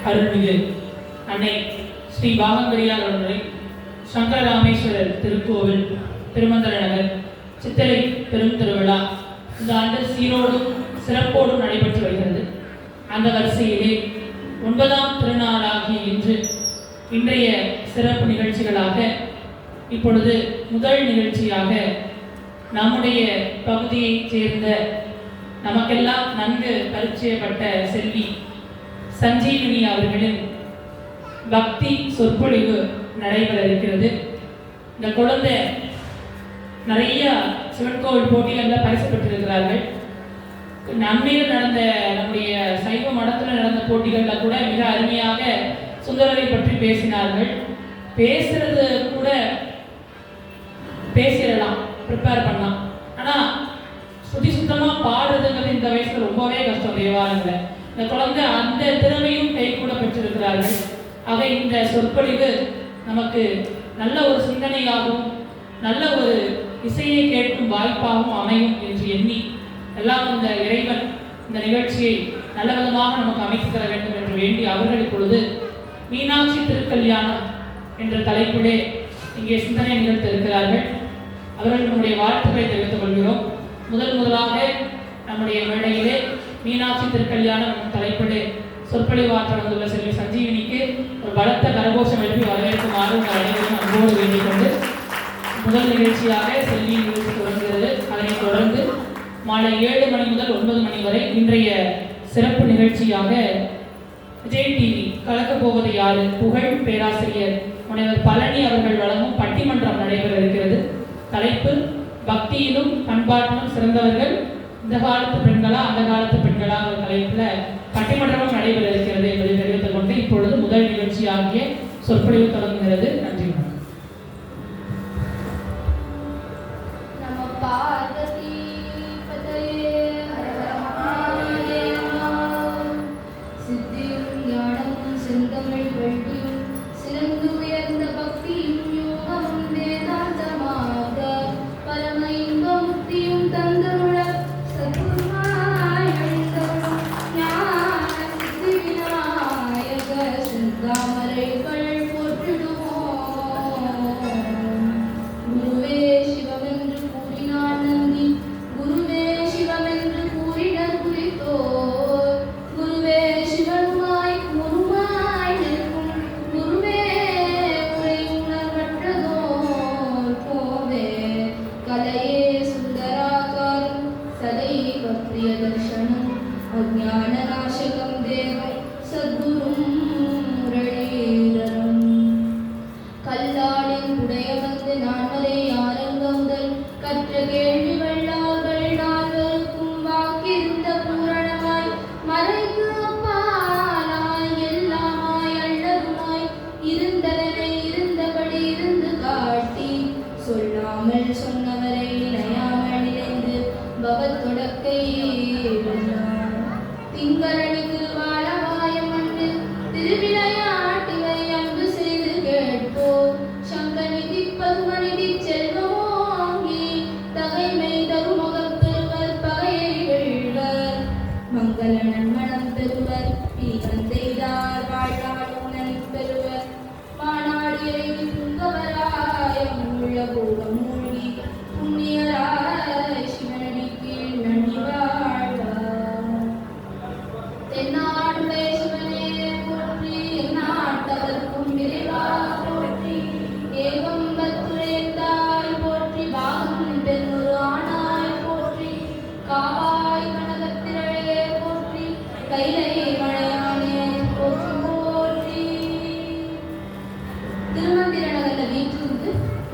அருள்மிகு அன்னை ஸ்ரீ பாகம்பிரியார் அவர்களை சங்கரராமேஸ்வரர் திருக்கோவில் திருமந்திர நகர் சித்திரை பெரும் திருவிழா இந்த ஆண்டு சீரோடும் சிறப்போடும் நடைபெற்று வருகிறது. அந்த வரிசையிலே 9ஆம் திருநாளாகிய இன்று இன்றைய சிறப்பு நிகழ்ச்சிகளாக இப்பொழுது முதல் நிகழ்ச்சியாக நம்முடைய பகுதியைச் சேர்ந்த நமக்கெல்லாம் நன்கு பரிச்சயப்பட்ட செல்வி சஞ்சீவினி அவர்களின் பக்தி சொற்பொழிவு நடைபெற இருக்கிறது. இந்த குழந்தை நிறைய சிவன் கோவில் போட்டிகளில் பரிசு பெற்றிருக்கிறார்கள். அண்மையில் நடந்த நம்முடைய சைவ மடத்தில் நடந்த போட்டிகளில் கூட மிக அருமையாக சுந்தரரை பற்றி பேசினார்கள். பேசுறது கூட பேசிடலாம், ப்ரிப்பேர் பண்ணலாம். ஆனால் சுத்தமாக பாடுறதுங்கிறது இந்த வயசுல ரொம்பவே கஷ்டம். தேவாலயங்களை இந்த குழந்தை அந்த திறமையும் கை கூட பெற்றிருக்கிறார்கள். ஆக இந்த சொற்பொழிவு நமக்கு நல்ல ஒரு சிந்தனையாகவும் நல்ல ஒரு இசையை கேட்கும் வாய்ப்பாகவும் அமையும் என்று எண்ணி எல்லாம் இந்த இறைவன் இந்த நிகழ்ச்சியை நல்ல விதமாக நமக்கு அமைத்து தர வேண்டும் என்று வேண்டி அவர்கள் இப்பொழுது மீனாட்சி திருக்கல்யாணம் என்ற தலைப்பிலே இங்கே சிந்தனை நிகழ்த்த இருக்கிறார்கள். அவர்கள் நம்முடைய வாழ்த்துக்களை தெரிவித்துக் கொள்கிறோம். முதலாக நம்முடைய மேடையிலே மீனாட்சி திருக்கல்யாணம் தலைப்பிலே சொற்பொழிவாற்ற வந்துள்ள செல்வி சஞ்சீவினிக்கு ஒரு பலத்த கரகோஷம் எழுப்பி வரவேற்குமாறு உங்கள் அனைவரும் அன்போடு வேண்டிக் கொண்டு முதல் நிகழ்ச்சியாக செல்வி நிகழ்ச்சி தொடங்குகிறது. அதனைத் தொடர்ந்து மாலை 7 மணி முதல் 9 மணி வரை இன்றைய சிறப்பு நிகழ்ச்சியாக விஜய் டிவி கலக்கப் போவது யாரு புகழ் பேராசிரியர் முனைவர் பழனி அவர்கள் வழங்கும் பட்டிமன்றம் நடைபெற இருக்கிறது. தலைப்பு பக்தியிலும் பண்பாட்டிலும் சிறந்தவர்கள் இந்த காலத்து பெண்களா அந்த காலத்து பெண்களா என்ற தலைப்பில் பட்டிமன்றமும் நடைபெற இருக்கிறது என்பதை தெரிவித்துக் கொண்டு இப்பொழுது முதல் நிகழ்ச்சியாகிய சொற்பொழிவு தொடங்குகிறது. நன்றி.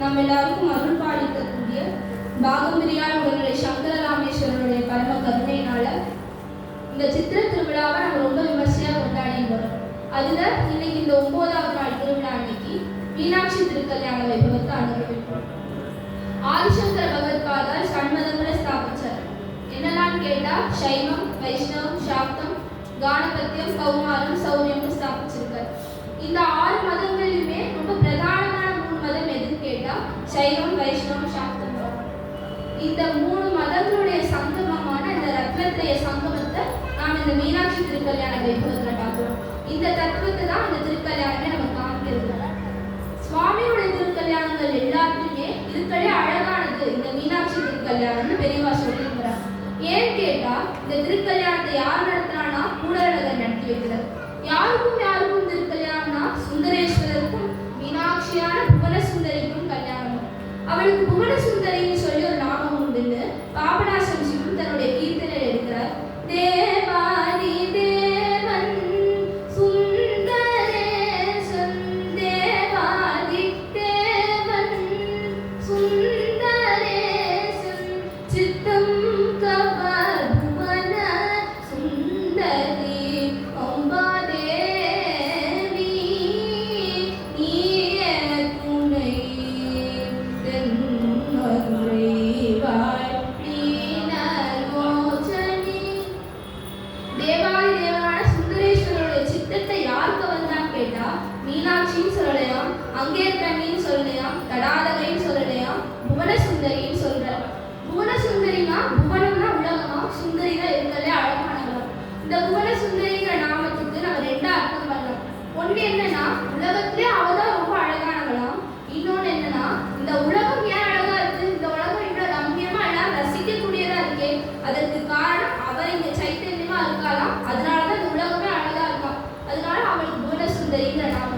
நம்ம எல்லாருக்கும் அருள் பாலிக்கக்கூடிய பாகம்பிரியார் அவர்களுடைய சங்கரராமேஸ்வரருடைய பரம கருணையினால இந்த சித்திர திருவிழாவை நம்ம ரொம்ப விமர்சையாக கொண்டாடி வரோம். அதுல இன்னைக்கு இந்த 9வது நாள் திருவிழா அன்னைக்கு மீனாட்சி திருக்கல்யாண வைபவத்தை அனுபவிப்போம். ஆதிசங்கர பகவத்பாதர் சண்மதங்களை ஸ்தாபிச்சார். என்னெல்லாம் கேட்டா சைவம், வைஷ்ணவம், சாக்தம், கானபத்தியம், கௌமாரம், சௌரியம்னு ஸ்தாபிச்சிருக்கார். இந்த 6 மதங்களிலுமே ரொம்ப பிரதானமான 3 மதம் எதுன்னு கேட்டா சைவம், வைஷ்ணவம், சாக்தம். இந்த 3 மதங்களுடைய சங்கமமான இந்த ரத்னத்திரய சங்கமத்தை நாம் இந்த மீனாட்சி திருக்கல்யாண வைபவத்துல பார்க்கிறோம். இந்த தத்துவ பெரியவா சொல்லியிருக்கிறார். ஏன்னு கேட்டா இந்த திருக்கல்யாணத்தை யார் நடத்துறான்னா கூடலழகர் நடத்தி வைக்கிறார். யாருக்கும் திருக்கல்யாணம்னா சுந்தரேஸ்வரருக்கும் மீனாட்சியான புவன சுந்தரிக்கும் கல்யாணம். அவளுக்கு புவன சுந்தரின்னு சொல்லி ஒரு நாமம் உண்டுன்னு பாபநாசம் சிவன் தன்னுடைய கீர்த்தனை எடுக்கிறார். தேவாதி தேவன் சுந்தரேசன், தேவாதி தேவன் சுந்தரேசன், சித்தம் கவர் புவன சுந்தரி அம்பாதேவி, நீயே துணை தென்மதுரைவாய் நீனலோச்சனி. தேவாதி தேவனான சுந்தரேஸ்வரருடைய சித்தத்தை யாருக்கு வந்தான்னு கேட்டா மீனாட்சின்னு சொல்லலையாம், அங்கேற்கண்ணின்னு சொல்லலையாம், தடாதகைன்னு சொல்லலையாம், புவன சுந்தரின்னு சொல்றார். புவன சுந்தரினா புவனம்னா உலகமா, சுந்தரினா இருக்கலே அழகானவளாம். இந்த புவன சுந்தரிங்கிற நாமத்துக்கு நம்ம ரெண்டு அர்த்தம் பண்ணலாம். ஒண்ணு என்னன்னா உலகத்திலே அவதான் ரொம்ப அழகானவளாம். இன்னொன்னு என்னன்னா இந்த உலகம் ஏன் அழகா இருக்கு, இந்த உலகம் இவ்வளவு ரம்மியமா எல்லாம் ரசிக்கக்கூடியதா இருக்கே, அதற்கு காரணம் அவர் இங்க சைத்தன்யமா இருக்காளாம். அதனாலதான் இந்த உலகமே அழகா இருக்காம். அதனால அவளுக்கு புவன சுந்தரிங்கிற நாமம்.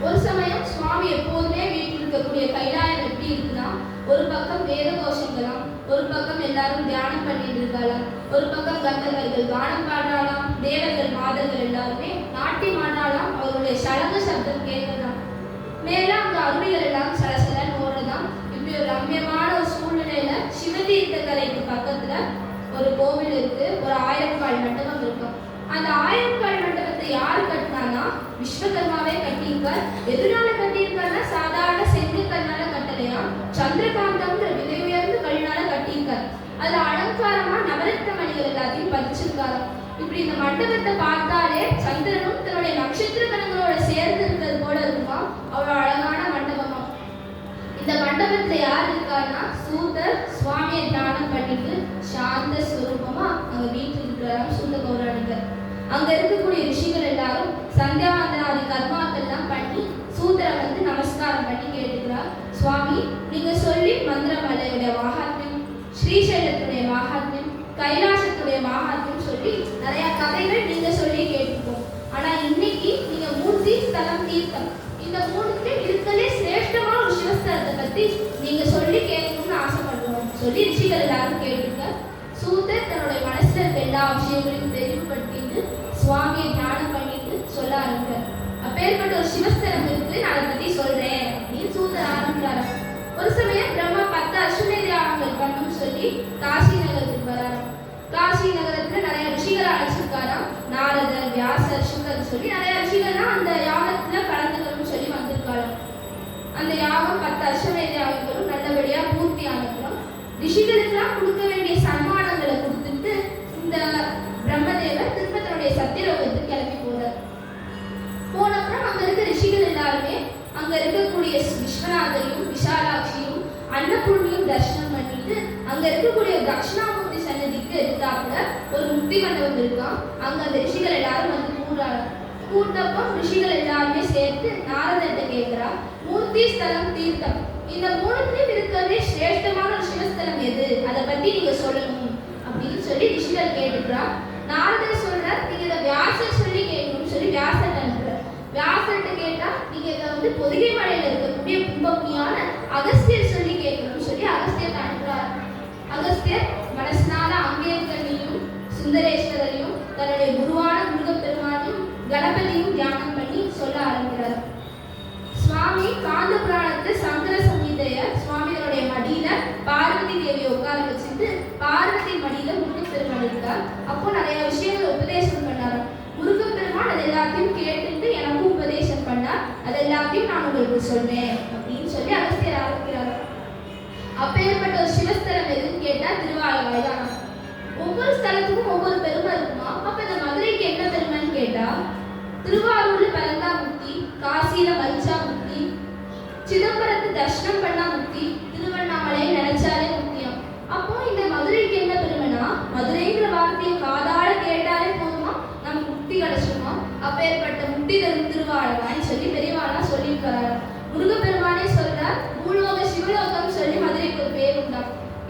ஒரு சமயம் சுவாமி எப்போதுமே வீட்டில் இருக்கக்கூடிய கைலாயம் எப்படி இருக்குன்னா, ஒரு பக்கம் வேத கோஷங்களாம், ஒரு பக்கம் எல்லாரும் தியானம் பண்ணிட்டு இருக்காளாம், ஒரு பக்கம் கந்தவர்கள் கானம் பாடுறாளாம், தேவர்கள் மாதர்கள் எல்லாருமே நாட்டியம் ஆடுறாளாம், அவர்களுடைய சலங்க சப்தம் கேட்கலாம். மேல அங்க அருவிகள் எல்லாம் சலசலன்னு ஓடுறதாம். இப்படி ஒரு ரம்யமான ஒரு சூழ்நிலையில சிவதீர்த்த கரைக்கு பக்கத்துல ஒரு கோவில் இருக்கு, ஒரு 1000 கால் மண்டபம் இருக்கும். அந்த 1000 கால் மண்டபத்தை யார் கட்டினானா விஸ்வகர்மாவே கட்டியிருக்கார். எதனால கட்டியிருக்காருன்னா சாதாரண செங்கற்கல்னால கட்டலையா, சந்திரகாந்தம்ங்கிற விலை உயர்ந்த கல்லினால கட்டியிருக்கார். அதுல அலங்காரமா நவரத்ன மணிகள் எல்லாத்தையும் பதிச்சிருக்காரு. இப்படி இந்த மண்டபத்தை பார்த்தாலே சந்திரனும் தன்னுடைய நட்சத்திர கணங்களோட சேர்ந்து இருக்கிறது போல இருக்குமா, அவ்வளவு அழகான மண்டபமா. இந்த மண்டபத்துல யார் இருக்காருன்னா சூதர் சுவாமியை தியானம் பண்ணிட்டு சாந்த ஸ்வரூபமா அங்க வீட்டில் இருக்கிறாராம் சூத பௌராணிகர். அங்க இருக்கக்கூடிய ரிஷிகள் எல்லாரும் சந்தியாவந்தனாதி கர்மாக்கள் எல்லாம் பண்ணி சூதரை வந்து நமஸ்காரம் பண்ணி கேட்டுக்கிறார். சுவாமி, நீங்க சொல்லி மந்திரமலையுடைய மகாத்மியம், ஸ்ரீசைலத்துடைய மகாத்மியம், கைலாசத்துடைய மகாத்மியம் சொல்லி நிறைய கதைகள் நீங்க சொல்லி கேட்டுப்போம். ஆனா இன்னைக்கு நீங்க மூர்த்தி ஸ்தலம் தீர்த்தம் இந்த மூணுக்கு இருக்கலே சிரேஷ்டமான ஒரு சிவஸ்தலத்தை பத்தி நீங்க சொல்லி கேட்கணும்னு ஆசைப்படுறோம் சொல்லி ரிஷிகள் எல்லாரும் கேட்டுக்க. சூதர் தன்னுடைய மனசுல இருக்க எல்லா விஷயங்களையும் தெளிவுபடுத்திட்டு சுவாமியை தியானம் பண்ணிட்டு சொல்ல ஆரம்பிக்கிறார். அப்பேற்பட்ட ஒரு சிவஸ்தலம் இருக்கு, நான் அதை பத்தி சொல்றேன் அப்படின்னு சூதர் ஆரம்பிக்கிறார். ஒரு சமயம் பிரம்மா 10 அஸ்வமேத யாகங்கள் பண்ணணும்னு சொல்லி காசி நகரத்துக்கு வராரு. காசி நகரத்துல நிறைய ரிஷிகள் அழைச்சிருக்காராம். நாரதர், வியாசர், சுகர் சொல்லி நிறைய ரிஷிகள்லாம் அந்த யாகத்துல கலந்துக்கணும்னு சொல்லி வந்திருக்காராம். அந்த யாகம் 10 அஸ்வமேத யாகங்களும் நல்லபடியா பூர்த்தி ஆனதும் ரிஷிகளுக்கெல்லாம் கொடுக்க வேண்டிய சன்மானங்களை கொடுத்துட்டு இந்த பிரம்மதேவர் திரும்ப தன்னுடைய சத்தியலோகத்துக்கு கிளம்பி போறார். போனப்புறம் அங்க இருக்க ரிஷிகள் எல்லாருமே அங்க இருக்கக்கூடிய விஸ்வநாதரையும் விஷாலாட்சியும் அன்னபூர்ணியும் தரிசனம் பண்ணிட்டு அங்க இருக்கக்கூடிய தட்சிணாமூர்த்தி சன்னதிக்கு எதிர்த்தாப்புல ஒரு முக்தி மண்டபம் இருக்கான். அங்க அந்த ரிஷிகள் எல்லாரும் வந்து கூடுறாங்க. கூட்டப்போ ரிஷிகள் எல்லாருமே சேர்த்து நாரதர்கிட்ட கேட்கிறா, மூர்த்தி ஸ்தலம் தீர்த்தம் இந்த மூணுத்தையும் இருக்கிறதே சிரேஷ்டமான ஒரு சிவஸ்தலம் எது, அதை பத்தி நீங்க சொல்லணும் அப்படின்னு சொல்லி ரிஷிகள் கேட்டுக்கிறா. நாரதர் சொல்றார், நீங்க இதை வியாசர் சொல்லி கேட்கணும்னு சொல்லி வியாசர் அனுப்புறார். வியாசர்கிட்ட கேட்டா நீங்க இதை வந்து பொதிகை மலையில இருக்கக்கூடிய கும்பமுனியான அகஸ்தியர் சொல்லி கேட்கணும்னு சொல்லி அகஸ்தியர் அனுப்புறார். அகஸ்தியர் மனசனால அங்கேற்கண்ணியும் சுந்தரேஸ்வரரையும் தன்னுடைய குருவான முருகப்பெருமானையும் கணபதியும் தியானம் பண்ணி சொல்ல ஆரம்பிக்கிறார். சுவாமி காந்த புராணத்துல சங்கர சங்கீதைய சுவாமியோடைய மடியில பார்வதி தேவியை உட்கார வச்சுட்டு பார்வதி மடியில முருகப்பெருமான் இருக்கார். அப்போ நிறைய விஷயங்கள் உபதேசம் பண்ணாரு. முருகப்பெருமான் அது எல்லாத்தையும் கேட்டுட்டு எனக்கும் உபதேசம் பண்ணார். அது எல்லாத்தையும் நான் உங்களுக்கு சொல்றேன் அப்படின்னு சொல்லி அகஸ்தியர் ஆரம்பிக்கிறார். அப்பேற்பட்ட ஒரு சிவஸ்தலம் எதுன்னு கேட்டா திருவாலவாய் தான். ஒவ்வொரு ஸ்தலத்துக்கும் ஒவ்வொரு பெருமை இருக்குமா. அப்ப இந்த மதுரைக்கு என்ன பெருமைன்னு கேட்டா, திருவாரூர்ல பிறந்தா முக்தி, காசியில மரிச்சா முக்தி, சிதம்பரத்து தர்ஷனம் பண்ணா முக்தி, திருவண்ணாமலையை நினைச்சாலே முக்தியம். அப்போ இந்த மதுரைக்கு என்ன பெருமைனா, மதுரைங்கிற வார்த்தையை காதால கேட்டாலே போதுமா நமக்கு முக்தி கிடைச்சிருமா. அப்பேற்பட்ட முக்தி தரும் திருவாலவாய்ன்னு சொல்லி பெரியவாளா சொல்லியிருக்கிறார். முருகப்பெருமானே சொல்றார், பூலோக சிவலோகம் சொல்லி மதுரை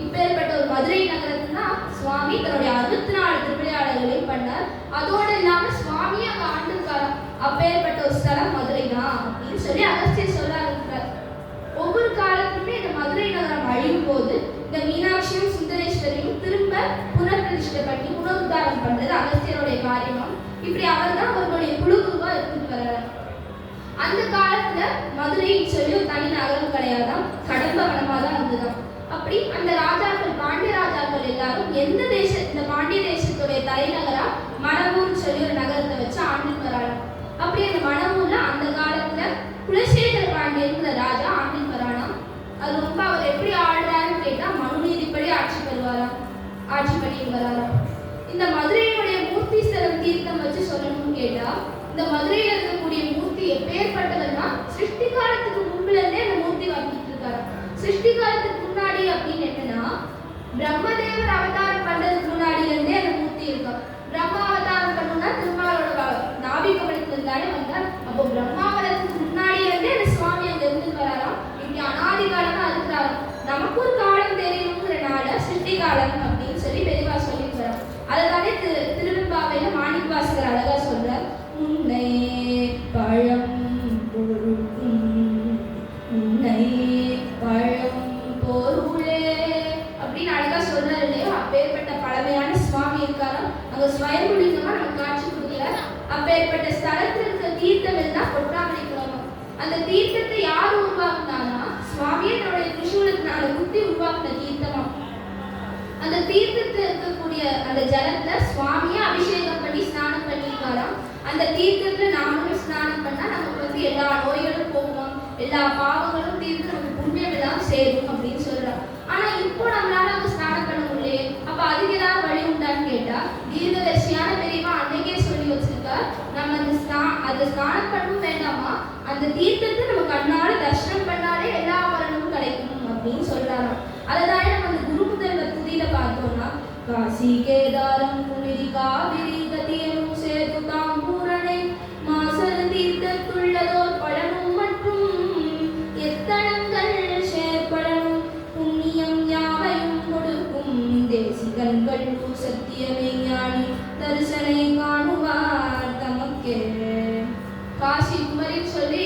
இப்பேற்பட்ட ஒரு மதுரை நகரத்துல சுவாமி தன்னுடைய 64 திருவிளையாடல்களையும் பண்ணார். அதோடு இல்லாம சுவாமி அங்க ஆண்டிருக்காராம். அப்பேற்பட்ட ஒரு ஸ்தலம் மதுரை தான் அப்படின்னு சொல்லி அகஸ்தியர் சொல்ல ஆரம்பிக்கிறார். ஒவ்வொரு காலத்துமே இந்த மதுரை நகரம் அழியும் போது இந்த மீனாட்சியும் சுந்தரேஸ்வரியும் திரும்ப புனர்பிரதிஷ்டை பண்ணி புனருத்தாரம் பண்றது அகஸ்தியருடைய காரியமாம். இப்படி அவர் தான் அவர்களுடைய குழுகுருவா எடுத்துட்டு வர்றாரு. அந்த காலத்துல மதுரைன்னு சொல்லி ஒரு தனி நகரம் கிடையாதான், கடம்பவனமா தான் இருந்ததாம். அப்படி அந்த ராஜாக்கள், பாண்டிய ராஜாக்கள் எல்லாரும் இந்த பாண்டிய தேசத்துடைய தலைநகரா மணவூர்னு சொல்லி ஒரு நகரத்தை வச்சு ஆண்டுட்டு வராங்க. அப்படி அந்த மணவூர்ல அந்த காலத்துல குலசேகர பாண்டியங்கிற ராஜா ஆண்டுட்டு வரானாம். அது ரொம்ப அவர் எப்படி ஆடுறாருன்னு கேட்டா மனுநீதிப்படி ஆட்சி பண்ணிட்டு வராராம். இந்த மதுரையுடைய மூர்த்தி ஸ்தலம் தீர்த்தம் வச்சு சொல்லணும்னு கேட்டா, இந்த மதுரையில இருக்கக்கூடிய மூர்த்தி எப்பேற்பட்டதுன்னா சிருஷ்டி காலத்துக்கு முன்புல இருந்தே அந்த மூர்த்தி வந்துட்டு இருக்காரு. சிருஷ்டி காலத்துக்கு முன்னாடி அப்படின்னு என்னன்னா, பிரம்மதேவர் அவதாரம் பண்றதுக்கு முன்னாடி இருந்தே அந்த மூர்த்தி இருக்கும். பிரம்மா அவதாரம் பண்ணணும்னா திருமாலோட நாபிகவனத்துல இருந்தாலே வந்தார். அப்போ பிரம்மாவதத்துக்கு முன்னாடி இருந்தே அந்த சுவாமி அங்க இருந்து வராராம். இப்படி அனாதி காலமா இருக்கிறாராம். நமக்கு ஒரு காலம் தெரியணுங்கிறனால சிருஷ்டி காலம் அப்படின்னு சொல்லி பெரியவா சொல்லியிருக்கிறார். அதனாலே திருவெம்பாவையில மாணிக்கவாசகர் அழகா சொல்றார், உன்னை பழம் உன்னை பழம் பொருளே அப்படின்னு அழகா சொல்றாரு இல்லையா. அப்பேற்பட்ட பழமையான சுவாமி இருக்காரோ அங்க ஸ்வயம்புலிங்கமா நமக்கு காட்சி கொடுக்கிறார். அப்பேற்பட்ட ஸ்தலத்தில் இருக்க தீர்த்தம் எல்லாம் பொற்றாமரை குளம். அந்த தீர்த்தத்தை யார் உருவாக்குனானா, சுவாமியே தன்னுடைய திரிசூலத்தினால குத்தி உருவாக்குன தீர்த்தமா. அந்த தீர்த்தத்தில் இருக்கக்கூடிய அந்த ஜலத்துல சுவாமியே அபிஷேகம் பண்ணி ஸ்நானம் பண்ணியிருக்காராம். அந்த தீர்த்தத்துல நாமளும் ஸ்நானம் பண்ணா நமக்கு எல்லா நோய்களும் போகும், எல்லா பாவங்களும் தீர்த்து நமக்கு புண்ணியம் எல்லாம் சேரும் அப்படின்னு சொல்றாங்க. ஆனா இப்போ நம்மளால அங்க ஸ்நானம் பண்ண முடியலையே, அப்ப அதுக்கு ஏதாவது வழி உண்டான்னு கேட்டா, தீர்க்கதர்சியான பெரியவா அன்னைக்கே சொல்லி வச்சிருக்கார், நம்ம அந்த ஸ்நானம் பண்ணவும் வேண்டாமா, அந்த தீர்த்தத்தை நம்ம கண்ணால தர்ஷனம் பண்ணாலே எல்லா பலனும் கிடைக்கும் அப்படின்னு சொல்றாராம். அதனால நம்ம அந்த குரு முதல்வர் துதியில பார்த்தோம்னா, காசி கேதாரம் புனிதி காவிரி கதியனும் சேது தாம்பூரணை மாசல் தீர்த்தத்துள்ளதோர் பழனும் மற்றும் எத்தனங்கள் சேர்ப்பழனும் புண்ணியம் யாவையும் கொடுக்கும் தேசிகன்கள் சத்தியமே ஞானி தரிசனை காணுவார் தமக்கே. காசி குமரின்னு சொல்லி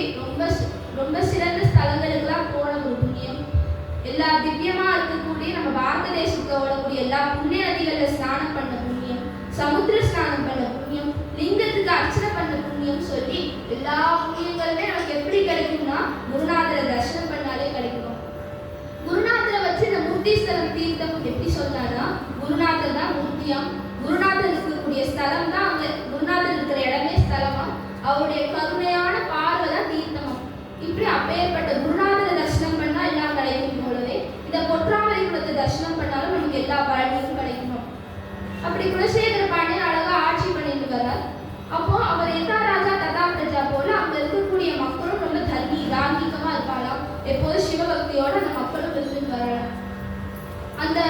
ரொம்ப சிறந்த ஸ்தலங்களுக்கெல்லாம் போன ஒரு புண்ணியம். எல்லா திவ்யமா இருக்கக்கூடிய நம்ம பாரத தேசத்துல ஓடக்கூடிய எல்லா புண்ணிய நதிகள்ல ஸ்நானம் பண்ண புண்ணியம், சமுத்திர ஸ்நானம் பண்ண புண்ணியம், லிங்கத்துக்கு அர்ச்சனை பண்ண புண்ணியம் சொல்லி எல்லா புண்ணியங்களுமே நமக்கு எப்படி கிடைக்கும்னா குருநாதரை தரிசனம் பண்ணாலே கிடைக்கும். குருநாதரை வச்சு இந்த மூர்த்தீஸ்வரம் தீர்த்தம் எப்படி சொன்னான்னா, குருநாதர் தான் மூர்த்தியாம். குருநாதர் இருக்கக்கூடிய ஸ்தலம் தான் அங்க, குருநாதர் இருக்கிற இடமே ஸ்தலமா. அவருடைய கருணையான பார்வை தான் தீர்த்தமா. இப்படி அப்பேற்பட்ட குருநாதரை தரிசனம் பண்ணா எல்லாம் கிடைக்கும் போலவே இந்த பொற்றாமரை குலத்தை தரிசனம் பண்ணாலும் நமக்கு எல்லா பலன்களும் கிடைக்கணும். அப்படி குலசேகர பாண்டியன் அழகா ஆட்சி பண்ணிட்டு வர்றார். அப்போ அவர் எதா ராஜா ததா பிரஜா போல அங்க இருக்கக்கூடிய மக்களும் ரொம்ப தார்மீகமா இருப்பாளாம். எப்போதும் சிவபக்தியோட அந்த மக்களும் இருந்துட்டு வரலாம். அந்த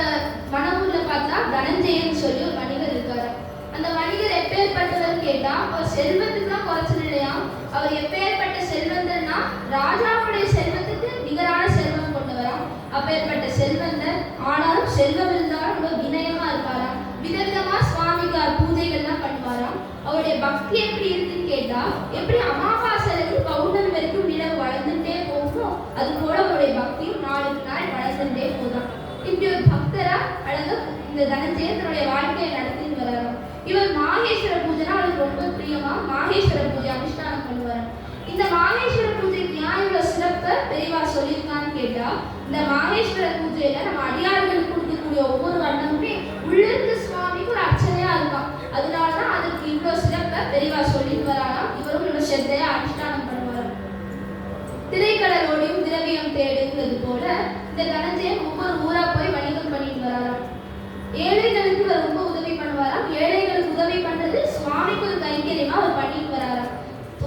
மணவூர்ல பார்த்தா தனஞ்சயன் சொல்லி ஒரு வணிகர் இருக்காரு. அந்த வணிகர் எப்பேற்பட்டவர் கேட்டா, அவர் செல்வத்துக்கு தான் குறைச்சல் இல்லையா. அவர் எப்பேற்பட்ட செல்வந்தர்னா ராஜாவுடைய செல்வத்துக்கு நிகரான செல்வம் கொண்டவராம். அப்பேற்பட்ட செல்வந்தர், ஆனாலும் செல்வம் இருந்தாலும் ரொம்ப வினயமா இருப்பாராம். விதவிதமா சுவாமிக்கு பூஜைகள்லாம் பண்ணுவாராம். அவருடைய பக்தி எப்படி இருக்குன்னு கேட்டா, எப்படி அமாவாசைக்கு பௌர்ணமி வரைக்கும் நிலவு வளர்ந்துட்டே போகும், அது போல அவருடைய பக்தியும் நாளுக்கு நாள் வளர்ந்துட்டே போதாம். இப்படி ஒரு பக்தரா அழகா இந்த தனஞ்சயன் தன்னுடைய வாழ்க்கையை நடத்திட்டு வராராம். இவர் மாகேஸ்வர பூஜைனா அவருக்கு ரொம்ப பிரியமா மாகேஸ்வர பூஜை அனுஷ்டானம் பண்ணுவார். இந்த மாகேஸ்வர பூஜைக்கு ஏன் இவ்வளவு சிறப்பு பெரியவா சொல்லியிருக்கான்னு கேட்டா, இந்த மாகேஸ்வர பூஜையில நம்ம அடியார்களுக்கு கொடுக்கக்கூடிய ஒவ்வொரு வண்ணமுமே உள்ளிருந்து சுவாமிக்கு ஒரு அர்ச்சனையா இருக்கும். அதனாலதான் அதுக்கு இவ்வளவு சிறப்பை பெரியவா சொல்லிட்டு வராராம். இவரும் ரொம்ப ஸ்ரத்தையா அனுஷ்டானம் பண்ணுவார். திரைக்கடலோடையும் திரவியம் தேடுங்கிறது போல இந்த தனஞ்சயன் ஒவ்வொரு ஊரா போய் வணிகம் பண்ணிட்டு வராராம். ஏழைகளுக்கு இவர் ரொம்ப உதவி பண்ணுவாராம். ஏழைகளுக்கு உதவி பண்றது சுவாமிக்கு ஒரு கைங்கரியமா அவர் பண்ணிட்டு வராராம்.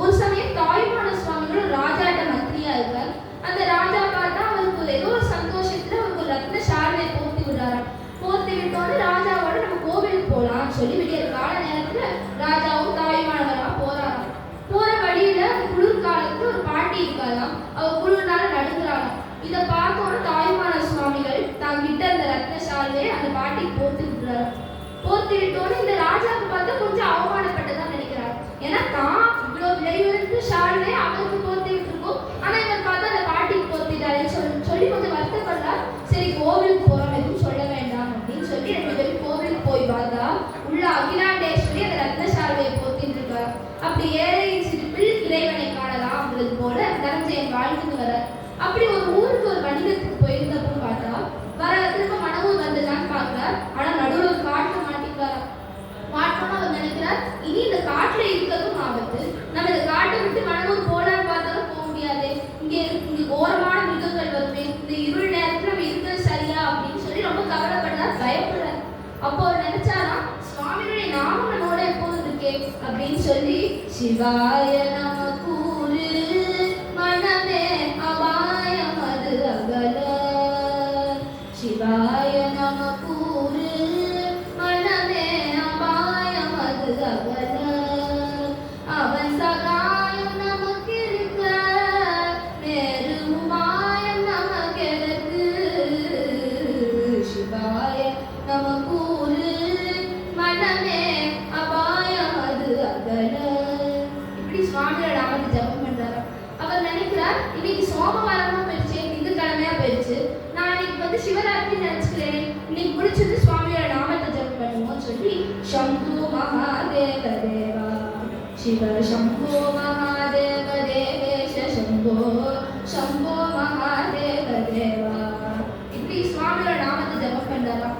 ஒரு சமயம் தாய்மான சுவாமிகள் ராஜாட்ட மந்திரியா இருக்கார். அந்த ராஜா பார்த்தா அவருக்கு ஏதோ ஒரு சந்தோஷத்துல அவருக்கு ஒரு ரத்ன சார்வை போர்த்தி விடுறாராம். போர்த்தி விட்டோன்னு ராஜாவோட நம்ம கோவிலுக்கு போகலாம்னு சொல்லி விடிய கால நேரத்துல ராஜாவும் தாய்மானவரா போறாராம். போற வழியில குளிர் காலத்துல ஒரு பாட்டி இருக்காராம். அவ குளிர்னால நடுங்குறாராம். இதை பார்த்தோன்னு தாய்மான சுவாமிகள் தாங்கிட்ட அந்த அப்படின்னு சொல்லி சிவாய நம கூறு மனமே அபாயம் அது அகல. சிவாய நம கூறு மனமே அபாயம் அது அகல. அவன் சகாயம் நமக்கு இருக்க வேறு உபாயம் நமக்கு. சிவாய நம கூறு மனமே அபாயம் அது அகல. இப்படி சுவாமியோட நாமத்தை ஜபம் பண்றாரு. அவர் நினைக்கிறார், இன்னைக்கு சோமவாரமா போயிடுச்சு, திங்கட்கிழமையா போயிடுச்சு, நான் இன்னைக்கு சிவராத்திரி நினைச்சுக்கிறேன், இன்னைக்கு முடிச்சது சுவாமியோட நாமத்தை ஜபம் பண்ணுவோம்னு சொல்லி சம்பு மகாதேவ தேவா சிவ சம்போ மகாதேவ தேவேஷ சம்போ சம்போ மகாதேவ தேவா இப்படி சுவாமியோட நாமத்தை ஜபம் பண்றாராம்.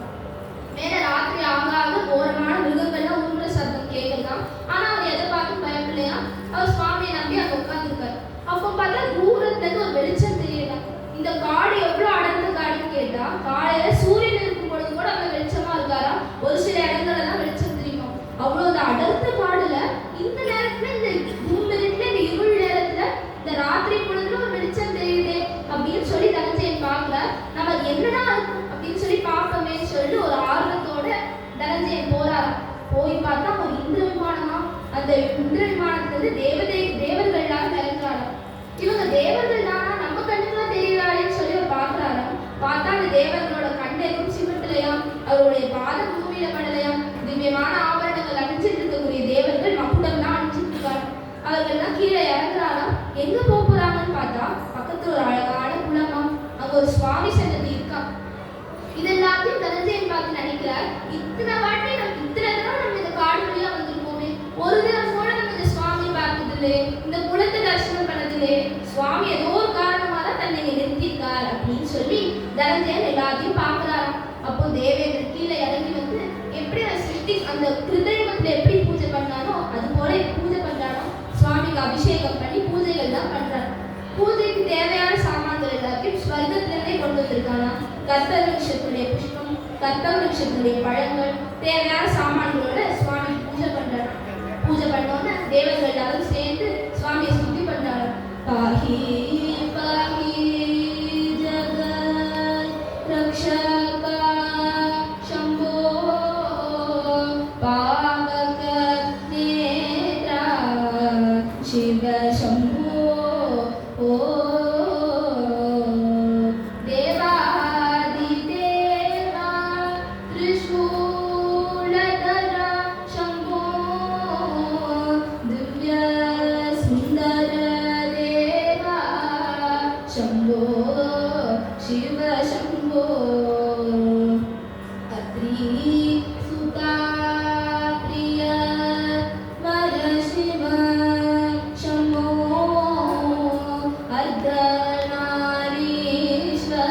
மேல ராத்திரி ஆக ஆக ஓரமான மிருகங்கள்லாம் ஊன்ற சத்தம் கேட்கலாம். ஆனா அவர் எதை பார்த்து பயப்படலையா? அவர் சுவாமியை நம்பி அங்க உட்கார்ந்துருக்காரு. அப்போ பார்த்தா தூரத்துல இருந்து ஒரு வெளிச்சம் தெரியல. இந்த காடு எவ்வளவு அடர்ந்த காடுன்னு கேட்டா, காலையில சூரியன் இருக்கும் பொழுது கூட அங்க வெளிச்சமா இருக்காரா. ஒரு சில இடங்கள்ல தான் வெளிச்சம் தெரியும். அவ்வளவு அந்த அடர்ந்த காடுல இந்த நேரத்துல, இந்த மினிட்ல, இந்த இருள் நேரத்துல, இந்த ராத்திரி பொழுதுல ஒரு வெளிச்சம் தெரியுதே அப்படின்னு சொல்லி தனஞ்சயன் பார்க்கல. நம்ம என்னடா இருக்கும் அப்படின்னு சொல்லி பார்ப்போமேன்னு சொல்லி ஒரு ஆர்வத்தோட தனஞ்சயன் போறாராம். போய் பார்த்தா ஒரு இந்திர விமானமா. அந்த இந்திர விமானத்துல தேவர்கள் எல்லாம் இறங்குறாராம். இவங்க தேவர்கள் தானா, நம்ம கண்ணுக்குலாம் தெரியறாளேன்னு சொல்லி அவர் பார்க்கறாராம். பார்த்தா அந்த தேவர்களோட கண்ணெதும் சிவத்திலையாம், அவருடைய பாதம் பூமியில படலையாம். திவ்யமான ஆபரணங்கள் அணிஞ்சிட்டு இருக்கக்கூடிய தேவர்கள் மகுடம் தான் அணிஞ்சிட்டு இருக்காங்க. அவர்கள்லாம் கீழே இறங்குறாராம். எங்க போக போறாங்கன்னு பார்த்தா பக்கத்துல ஒரு அழகான குளமா, அங்க ஒரு சுவாமி சன்னதி இருக்கா. இதெல்லாத்தையும் தனஞ்சயன் பார்த்து நினைக்கிறார், இத்தனை வாட்டி இத்தனை தடவை நம்ம இந்த காடு வழியா வந்திருக்கோமே, ஒரு தினம் கூட நம்ம இந்த சுவாமி பார்த்ததில்லை, இந்த குளத்தை தரிசனம் பண்ணதில்லை, சுவாமி ஏதோ ஒரு காரணமா தான் தன்னை நிறுத்திருக்கார் அப்படின்னு சொல்லி தனஞ்சயன் எல்லாத்தையும் பார்க்கிறாராம். அப்போ தேவேந்திரன் கீழே இறங்கி வந்து எப்படி அந்த கிருதயுகத்துல எப்படி பூஜை பண்ணானோ அது போல பூஜை பண்றானோ, சுவாமிக்கு அபிஷேகம் பண்ணி பூஜைகள் தான் பண்றாரு. பூஜைக்கு தேவையான சாமான்கள் எல்லாத்தையும் ஸ்வர்க்கத்துல இருந்தே கொண்டு வந்திருக்கானா. கற்பவருஷத்துடைய புஷ்பம், கற்பவருஷத்துடைய பழங்கள், தேவையான சாமான்களோட சுவாமி பூஜை பண்றாரு. பூஜை பண்ணோன்னு தேவர்கள் எல்லாரும் சேர்ந்து சுவாமியை சுத்தி பண்றாரு. பாஹி பாஹி ஜகத் ரக்ஷகா சம்போ பாவக நேத்ரா சிவ சம்போ ஓ शिव शंभो अत्रि सुता प्रिय वर शिव शंभो अर्धनारीश्वर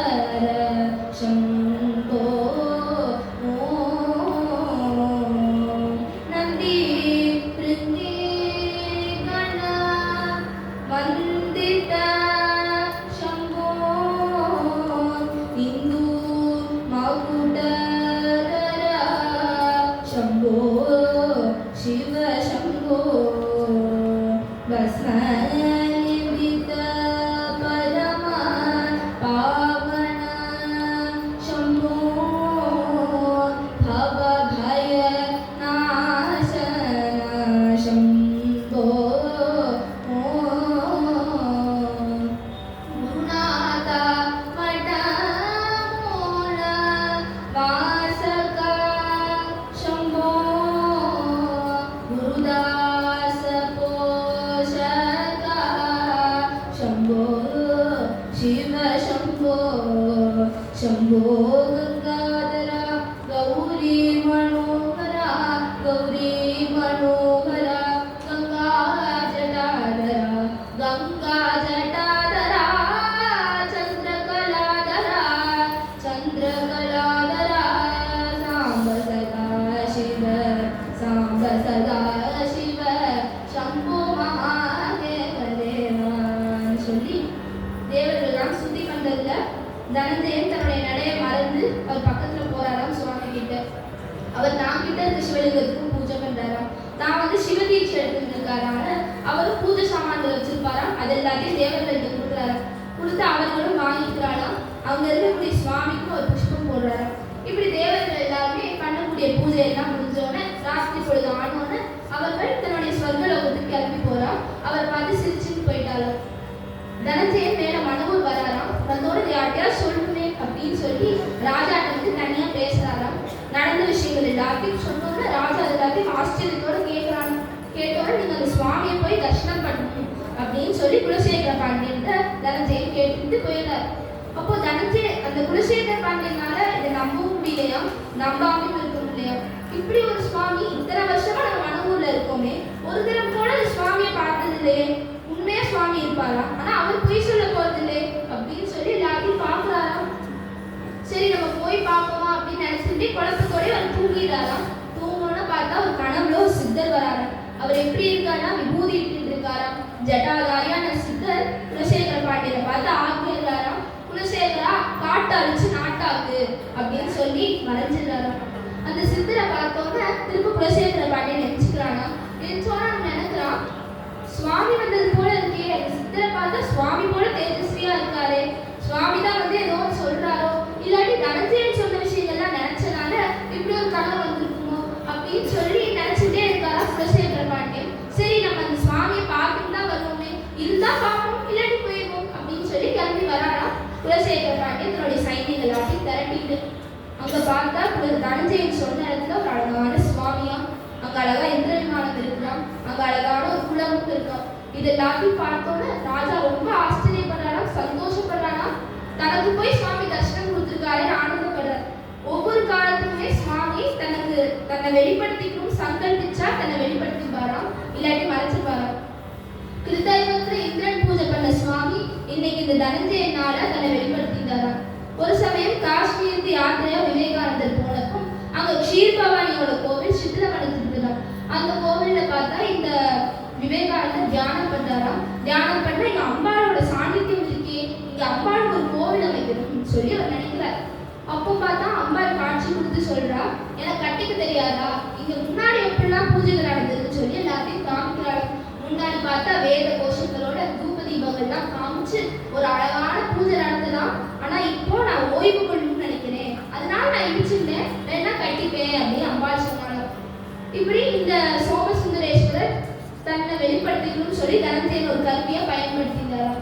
शंभो नंदी पृथ्वी गण वंदित इंदु मकुटधर शंभो शिव शंभो भस्मनिर्मित परम पावन शंभो भवभय नाशन शंभो गुरुनाथा वासका शंभो गुरुदास पोषक இருக்காரால அவரும் பூஜை சாமான்கள் வச்சிருப்பாராம். அது எல்லாத்தையும் தேவர்களுக்கு கொடுக்குறாராம். கொடுத்து அவர்களும் வாங்கிக்கிறாராம். அங்க இருக்கக்கூடிய சுவாமிக்கும் ஒரு புஷ்பம் போடுறாராம். இப்படி தேவர்கள் எல்லாருமே பண்ணக்கூடிய பூஜை எல்லாம் முடிஞ்சோடனே ராத்திரி பொழுது ஆனோன்னு அவர்கள் தன்னுடைய சொர்க்க லோகத்துக்கு கிளம்பி போறா. அவர் பார்த்து சிரிச்சுட்டு போயிட்டாராம். தனஞ்சயன் மேல மனவூர் வராராம். வந்தோட யார்கிட்டயா சொல்லணுமே அப்படின்னு சொல்லி ராஜாட்ட வந்து தனியா பேசுறாராம். நடந்த விஷயங்கள் எல்லாத்தையும் சொன்னோன்னு ராஜா எல்லாத்தையும் ஆச்சரியத்தோட கேட்கிறாங்க. கேட்டோட நீங்க அந்த சுவாமியை போய் தரிசனம் பண்ணணும் அப்படின்னு சொல்லி குலசேகர பாண்டியன் தனஞ்சயன் கேட்டுட்டு போயிடாரு. அப்போ தனஞ்சயன் அந்த குலசேகர பாண்டியனால இதை நம்பவும் முடியலையா, நம்பாமல் இருக்க முடியலையா. இப்படி ஒரு சுவாமி இத்தனை வருஷமா நம்ம மனவூர்ல இருக்கோமே, ஒரு தரம் கூட அந்த சுவாமியை பார்த்தது இல்லையே, உண்மையா சுவாமி இருப்பாரா, ஆனா அவர் பொய் சொல்ல போறது இல்லை அப்படின்னு சொல்லி எல்லாத்தையும் பாக்குறாராம். சரி நம்ம போய் பார்ப்போம் அப்படின்னு நினைச்சிட்டு குழப்பத்தோட அவர் தூங்கிட்டாராம். தூங்கணும்னு பார்த்தா ஒரு கனவுல ஒரு சித்தர் வராராம். அவர் எப்படி இருக்காருன்னா விபூதி இட்டு இருக்காராம். ஜட்டாதாரியான சித்தர் குலசேகர பாண்டியனை பார்த்து ஆக்கிடுறாராம். குலசேகரா காட்டு அழிச்சு நாட்டாக்கு அப்படின்னு சொல்லி மறைஞ்சிடுறாராம். அந்த சித்தரை பார்த்தோன்னா திரும்ப குலசேகர பாண்டியன் நினைச்சுக்கிறானா. நினைச்சோன்னா நினைக்கிறான் சுவாமி வந்தது போல இருக்கே, அந்த சித்தரை பார்த்தா சுவாமி போல தேஜஸ்வியா இருக்காரு, சுவாமி தான் வந்து ஏதோ சொல்றாரோ, இல்லாட்டி தனஞ்சயன் சொன்ன விஷயங்கள்லாம் நினைச்சனால இப்படி ஒரு கனவு வந்திருக்குமோ அப்படின்னு சொல்லி நினைச்சுட்டே இருக்காரா குலசேகர பாண்டியன். சரி நம்ம அந்த சுவாமியை பார்த்துட்டு தான் வருவோமே, இருந்தா பார்ப்போம் இல்லாட்டி போயிடுவோம் அப்படின்னு சொல்லி கிளம்பி வராரா. குலசேகர பாண்டியன் தன்னுடைய சைனிகள் எல்லாத்தையும் திரட்டிட்டு அங்க பார்த்தா தனஞ்சயன் சொன்ன இடத்துல ஒரு அழகான சுவாமியா, அங்க அழகா இந்திர விமானம் இருக்கலாம், அங்க அழகான ஒரு குளமும் இருக்கான். இது எல்லாத்தையும் பார்த்தோன்னு ராஜா ரொம்ப ஆச்சரியப்படுறாரா, சந்தோஷப்படுறாரா. தனக்கு போய் சுவாமி தரிசனம் கொடுத்துருக்காரு ஆனந்தப்படுறார். ஒவ்வொரு காலத்துக்குமே சுவாமி தன்னை வெளிப்படுத்திக்கணும் சங்கல்பிச்சா தன்னை வெளிப்படுத்திப்பாராம், இல்லாட்டி மறைச்சிருப்பாராம். கிருத்தயுகத்துல இந்திரன் பூஜை பண்ண சுவாமி இன்னைக்கு இந்த தனஞ்சயனால தன்னை வெளிப்படுத்திட்டாராம். ஒரு சமயம் காஷ்மீருக்கு யாத்திரையா விவேகானந்தர் போனப்போ அங்க க்ஷீர்பவானியோட கோவில் சித்திரமடைஞ்சிருந்தார். அந்த கோவில்ல பார்த்தா இந்த விவேகானந்தர் தியானம் பண்றாராம். தியானம் பண்ண இங்க அம்பாளோட சாநித்தியம் இருக்கே, இங்க அம்பாளுக்கு ஒரு கோவில் அமைக்கணும்னு சொல்லி அவர் நினைக்கிறார். அப்போ பார்த்தா அம்பாள் காட்சி கொடுத்து சொல்றா, எனக்கு கட்டிக்க தெரியாதா, இங்க முன்னாடி எப்படிலாம் பூஜைகள் நடந்ததுன்னு சொல்லி எல்லாத்தையும் காமிக்கிறாரு. முன்னாடி பார்த்தா வேத கோஷங்களோட தூப தீபங்கள்லாம் காமிச்சு ஒரு அழகான பூஜை நடந்ததாம். ஆனா இப்போ நான் ஓய்வு கொள்ளணும்னு நினைக்கிறேன், அதனால நான் இடிச்சுட்டேன், வேணா கட்டிப்பேன் அப்படின்னு அம்பாள் சொன்னாங்க. இப்படி இந்த சோமசுந்தரேஸ்வரர் தன்னை வெளிப்படுத்திக்கணும்னு சொல்லி தனஞ்சயன் ஒரு கருவியை பயன்படுத்தினாராம்.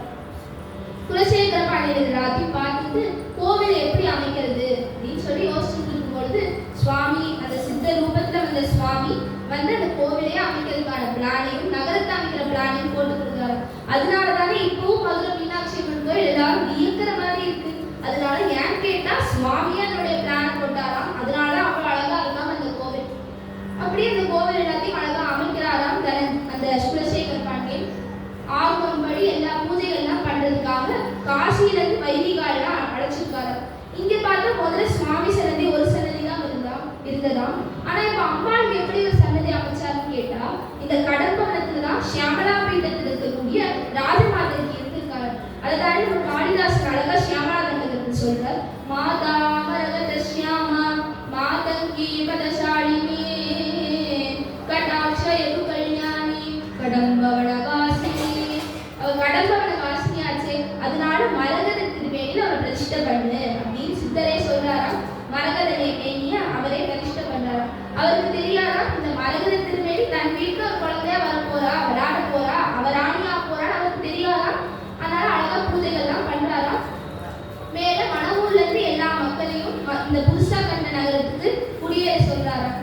குலசேகர பாண்டியன் எல்லாத்தையும் பார்த்துட்டு கோவிலை எப்படி அமைக்கிறது அப்படின்னு சொல்லி யோசிச்சுட்டு இருக்கும்பொழுது சுவாமி அந்த சித்த ரூபத்துல வந்த சுவாமி வந்து அந்த கோவிலையே அமைக்கிறதுக்கான பிளானையும் நகரத்தை அமைக்கிற பிளானையும் போட்டு கொடுக்குறாரு. அதனாலதானே இப்பவும் மதுரை மீனாட்சி அம்மன் கோயில் எல்லாரும் வியக்கிற மாதிரி இருக்கு. அதனால ஏன் கேட்டா சுவாமியே அதனுடைய பிளானை போட்டாராம். அதனால அவ்வளவு அழகா இருக்காம அந்த கோவில். அப்படியே அந்த கோவில் எல்லாத்தையும் அழகா அமைக்கிறாராம் அந்த குலசேகர பாண்டியன். ஆகம்படி எல்லா பூஜைகள்லாம் பண்றதுக்காக காசியில இருந்து வைதிகாலாம் அழைச்சிருக்காரு. இங்க பார்த்தா முதல்ல சுவாமி சன்னதி ஒரு சன்னதி தான் இருந்ததாம். ஆனா இப்ப அம்பாளுக்கு எப்படி ஒரு சன்னதி அமைச்சாருன்னு கேட்டா இந்த கடம்பவனத்துலதான் சியாமலா பீடத்தில் இருக்கக்கூடிய ராஜமாதருக்கு இருந்திருக்காரு. அதாவது நம்ம காளிதாசன் அழகா சியாமலா தண்டகத்தில் சொல்றார், மாதா மரகத சியாமா மாதங்கி பதசாலினி கடாட்ச எது கல்யாணி கடம்பவன வாசினி. அவ கடம்பவன வாசினியாச்சே, அதனால மரகத திருமேனியில அவரை பிரதிஷ்டை பண்ணு அப்படின்னு சித்தரே சொல்றாராம். மரகத மேனிய அவரே பிரதிஷ்டை பண்றாராம். அவருக்கு தெரியாதாம் இந்த மரகத திருமேனி தன் வீட்டுல ஒரு குழந்தையா வரப்போறா, விளையாட போறா, அவர் ராணியா போறான்னு அவருக்கு தெரியாதாம். அதனால அழகா பூஜைகள்லாம் பண்றாராம். மேல மணவூர்ல இருந்து எல்லா மக்களையும் இந்த புதுசா கண்ட நகரத்துக்கு குடியேற சொல்றாராம்.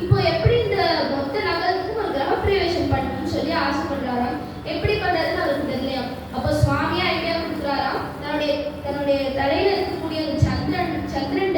இப்போ எப்படி இந்த மொத்த நகரத்துக்கு ஒரு கிரகப்பிரவேசம் பண்ணணும்னு சொல்லி ஆசைப்படுறாராம். எப்படி பண்றதுன்னு அவருக்கு தெரியலையாம். அப்போ சுவாமியா ஐடியா கொடுக்குறாராம். தன்னுடைய தலையில இருக்கக்கூடிய அந்த சந்திரன்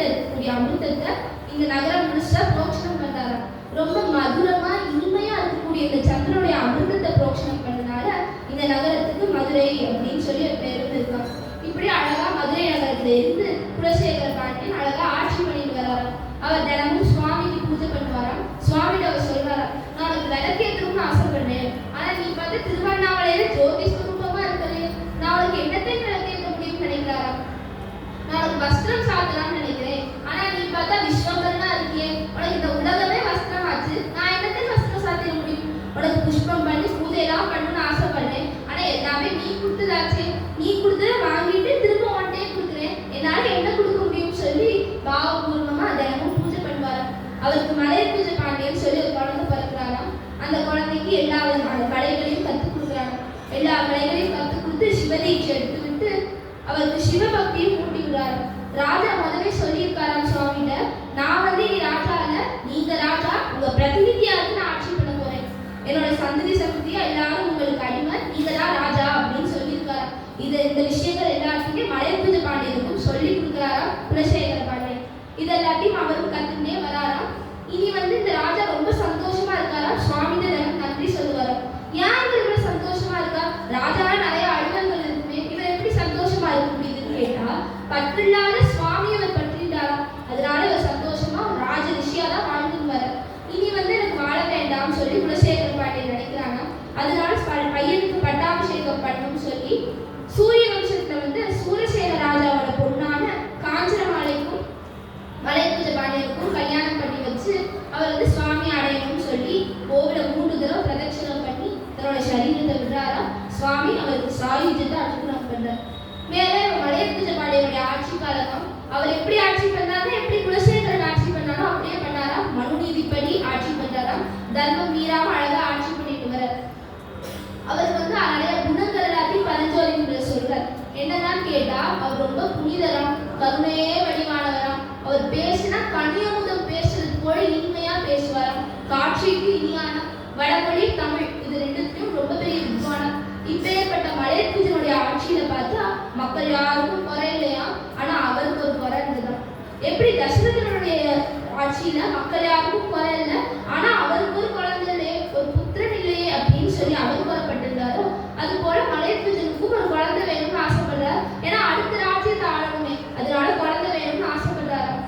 இருக்கக்கூடிய அமிர்தத்தை இந்த நகரம் முழுசா புரோக்ஷனம் பண்றாராம். ரொம்ப மதுரமா இனிமையா இருக்கக்கூடிய இந்த சந்திரனுடைய அமிர்தத்தை புரோக்ஷனம் பண்ணனால இந்த நகரத்துக்கு மதுரை அப்படின்னு சொல்லி ஒரு பேரும் இருக்காங்க. இப்படி அழகா மதுரை நகரத்துல இருந்து குலசேகர பாண்டியன் அழகா ஆட்சி பண்ணிட்டு வராராம். அவர் தினமும் சுவாமிக்கு பூஜை பண்ணுவாராம். சுவாமிகிட்ட அவர் சொல்றாராம், நான் உனக்கு விளக்கேற்றணும்னு ஆசைப்படுறேன், ஆனா நீ பார்த்து திருவண்ணாமலையில ஜோதி ஸ்வரூபமா இருக்கிறே, நான் உனக்கு என்னத்தையும் விளக்கேற்ற முடியும்னு நினைக்கிறாராம். நான் உனக்கு வஸ்திரம் சாத்தலாம்னு நினைக்கிறேன், ஆனா நீ பார்த்தா விஸ்வகர்மா இருக்கியே, உனக்கு இந்த உலகமே வஸ்திரம் ஆச்சு, நான் என்னத்தையும் வஸ்திரம் சாத்திட முடியும், உனக்கு புஷ்பம் பண்ணி சுவாமிக்கு எல்லா விதமான கலைகளையும் கற்றுக் கொடுக்குறாங்க. எல்லா கலைகளையும் கற்றுக் கொடுத்து சிவதீட்சை எடுத்து விட்டு அவருக்கு சிவபக்தியும் ஊட்டி விடுறாரு. ராஜா முதவே சொல்லியிருக்காராம் சுவாமிகிட்ட, நான் இனி ராஜா இல்ல, நீங்க ராஜா, உங்க பிரதிநிதியா இருந்து நான் ஆட்சி பண்ண போறேன். என்னோட சந்ததி சமதியா எல்லாரும் உங்களுக்கு அடிமை, நீங்க தான் ராஜா அப்படின்னு சொல்லியிருக்காரு. இந்த விஷயங்கள் எல்லாத்தையுமே மலையபூஜ பாண்டியனுக்கும் சொல்லி கொடுக்குறாரா குலசேகர பாண்டியன். இதெல்லாத்தையும் அவரும் கத்துக்கிட்டே வராராம். இனி இந்த ராஜா ரொம்ப சந்தோஷமா இருக்காரா. சுவாமி நன்றி சொல்லுவாரா. ஏன் இவர் இவ்வளவு சந்தோஷமா இருக்கா? ராஜா நிறைய அழுவல்கள் இருக்குமே, இவர் எப்படி சந்தோஷமா இருக்க முடியுதுன்னு கேட்டா, பற்றில்லாத சுவாமி இவர் பற்றிட்டாரா. அதனால இவர் சந்தோஷமா ராஜ ரிஷியா தான் வாழ்ந்துட்டு வர. இனி எனக்கு வாழ வேண்டாம்னு சொல்லி குலசேகர பாண்டியன் நினைக்கிறாங்க. அதனால பையனுக்கு பட்டாபிஷேகம் பண்ணணும்னு சொல்லி சூரிய வம்சத்துல சூரசேன ராஜாவோட பொண்ணான காஞ்சனமாலைக்கும் மலையபூஜ பாண்டியனுக்கும் கல்யாணம் பண்ணி வச்சு அவர் சுவாமி அடையணும்னு சொல்லி கோவில 3 தடவை பிரதட்சணம் பண்ணி தன்னோட சரீரத்தை விடுறாரா. சுவாமி அவருக்கு சாயுஜத்தை அனுகிரகம் பண்றார். மேலே மலையபூஜ பாண்டியனுடைய ஆட்சி காலம் அவர் எப்படி ஆட்சி பண்ணாரோ, எப்படி குலசேகரன் ஆட்சி பண்ணாரோ அப்படியே பண்ணாரா. மனுநீதிப்படி ஆட்சி பண்றாராம். தர்மம் மீறாம அழகா ஆட்சி பண்ணிட்டு வர. அவருக்கு நிறைய குணங்கள் எல்லாத்தையும் பரஞ்சோதி சொல்றார். என்னதான் கேட்டா, அவர் ரொம்ப புனிதராம், கருணையே வடிவானவராம். அவர் பேசினா கனியமுதம் பேசுறது போல இனிமையா பேசுவாராம். காட்சிக்கு இனியான வடமொழி தமிழ் இது ரெண்டுத்தையும் ரொம்ப பெரிய வித்வானம். இப்பேற்பட்ட மலையபூஜனுடைய ஆட்சியில பார்த்தா மக்கள் யாருக்கும் குறை இல்லையா. ஆனா அவருக்கு ஒரு குறை இருந்துதான். எப்படி தசரதனுடைய ஆட்சியில மக்கள் யாருக்கும் குறை இல்லை, ஆனா அவருக்கு ஒரு குழந்தை இல்லையே, ஒரு புத்திரன் இல்லையே அப்படின்னு சொல்லி அவர் குறைப்பட்டிருந்தாரோ, அது போல மலையபூஜனுக்கும் ஒரு குழந்தை வேணும்னு ஆசைப்படுறாரு. ஏன்னா அடுத்த ராஜ்யத்தை ஆளணுமே, அதனால குழந்தை வேணும்னு ஆசைப்படுறாராம்.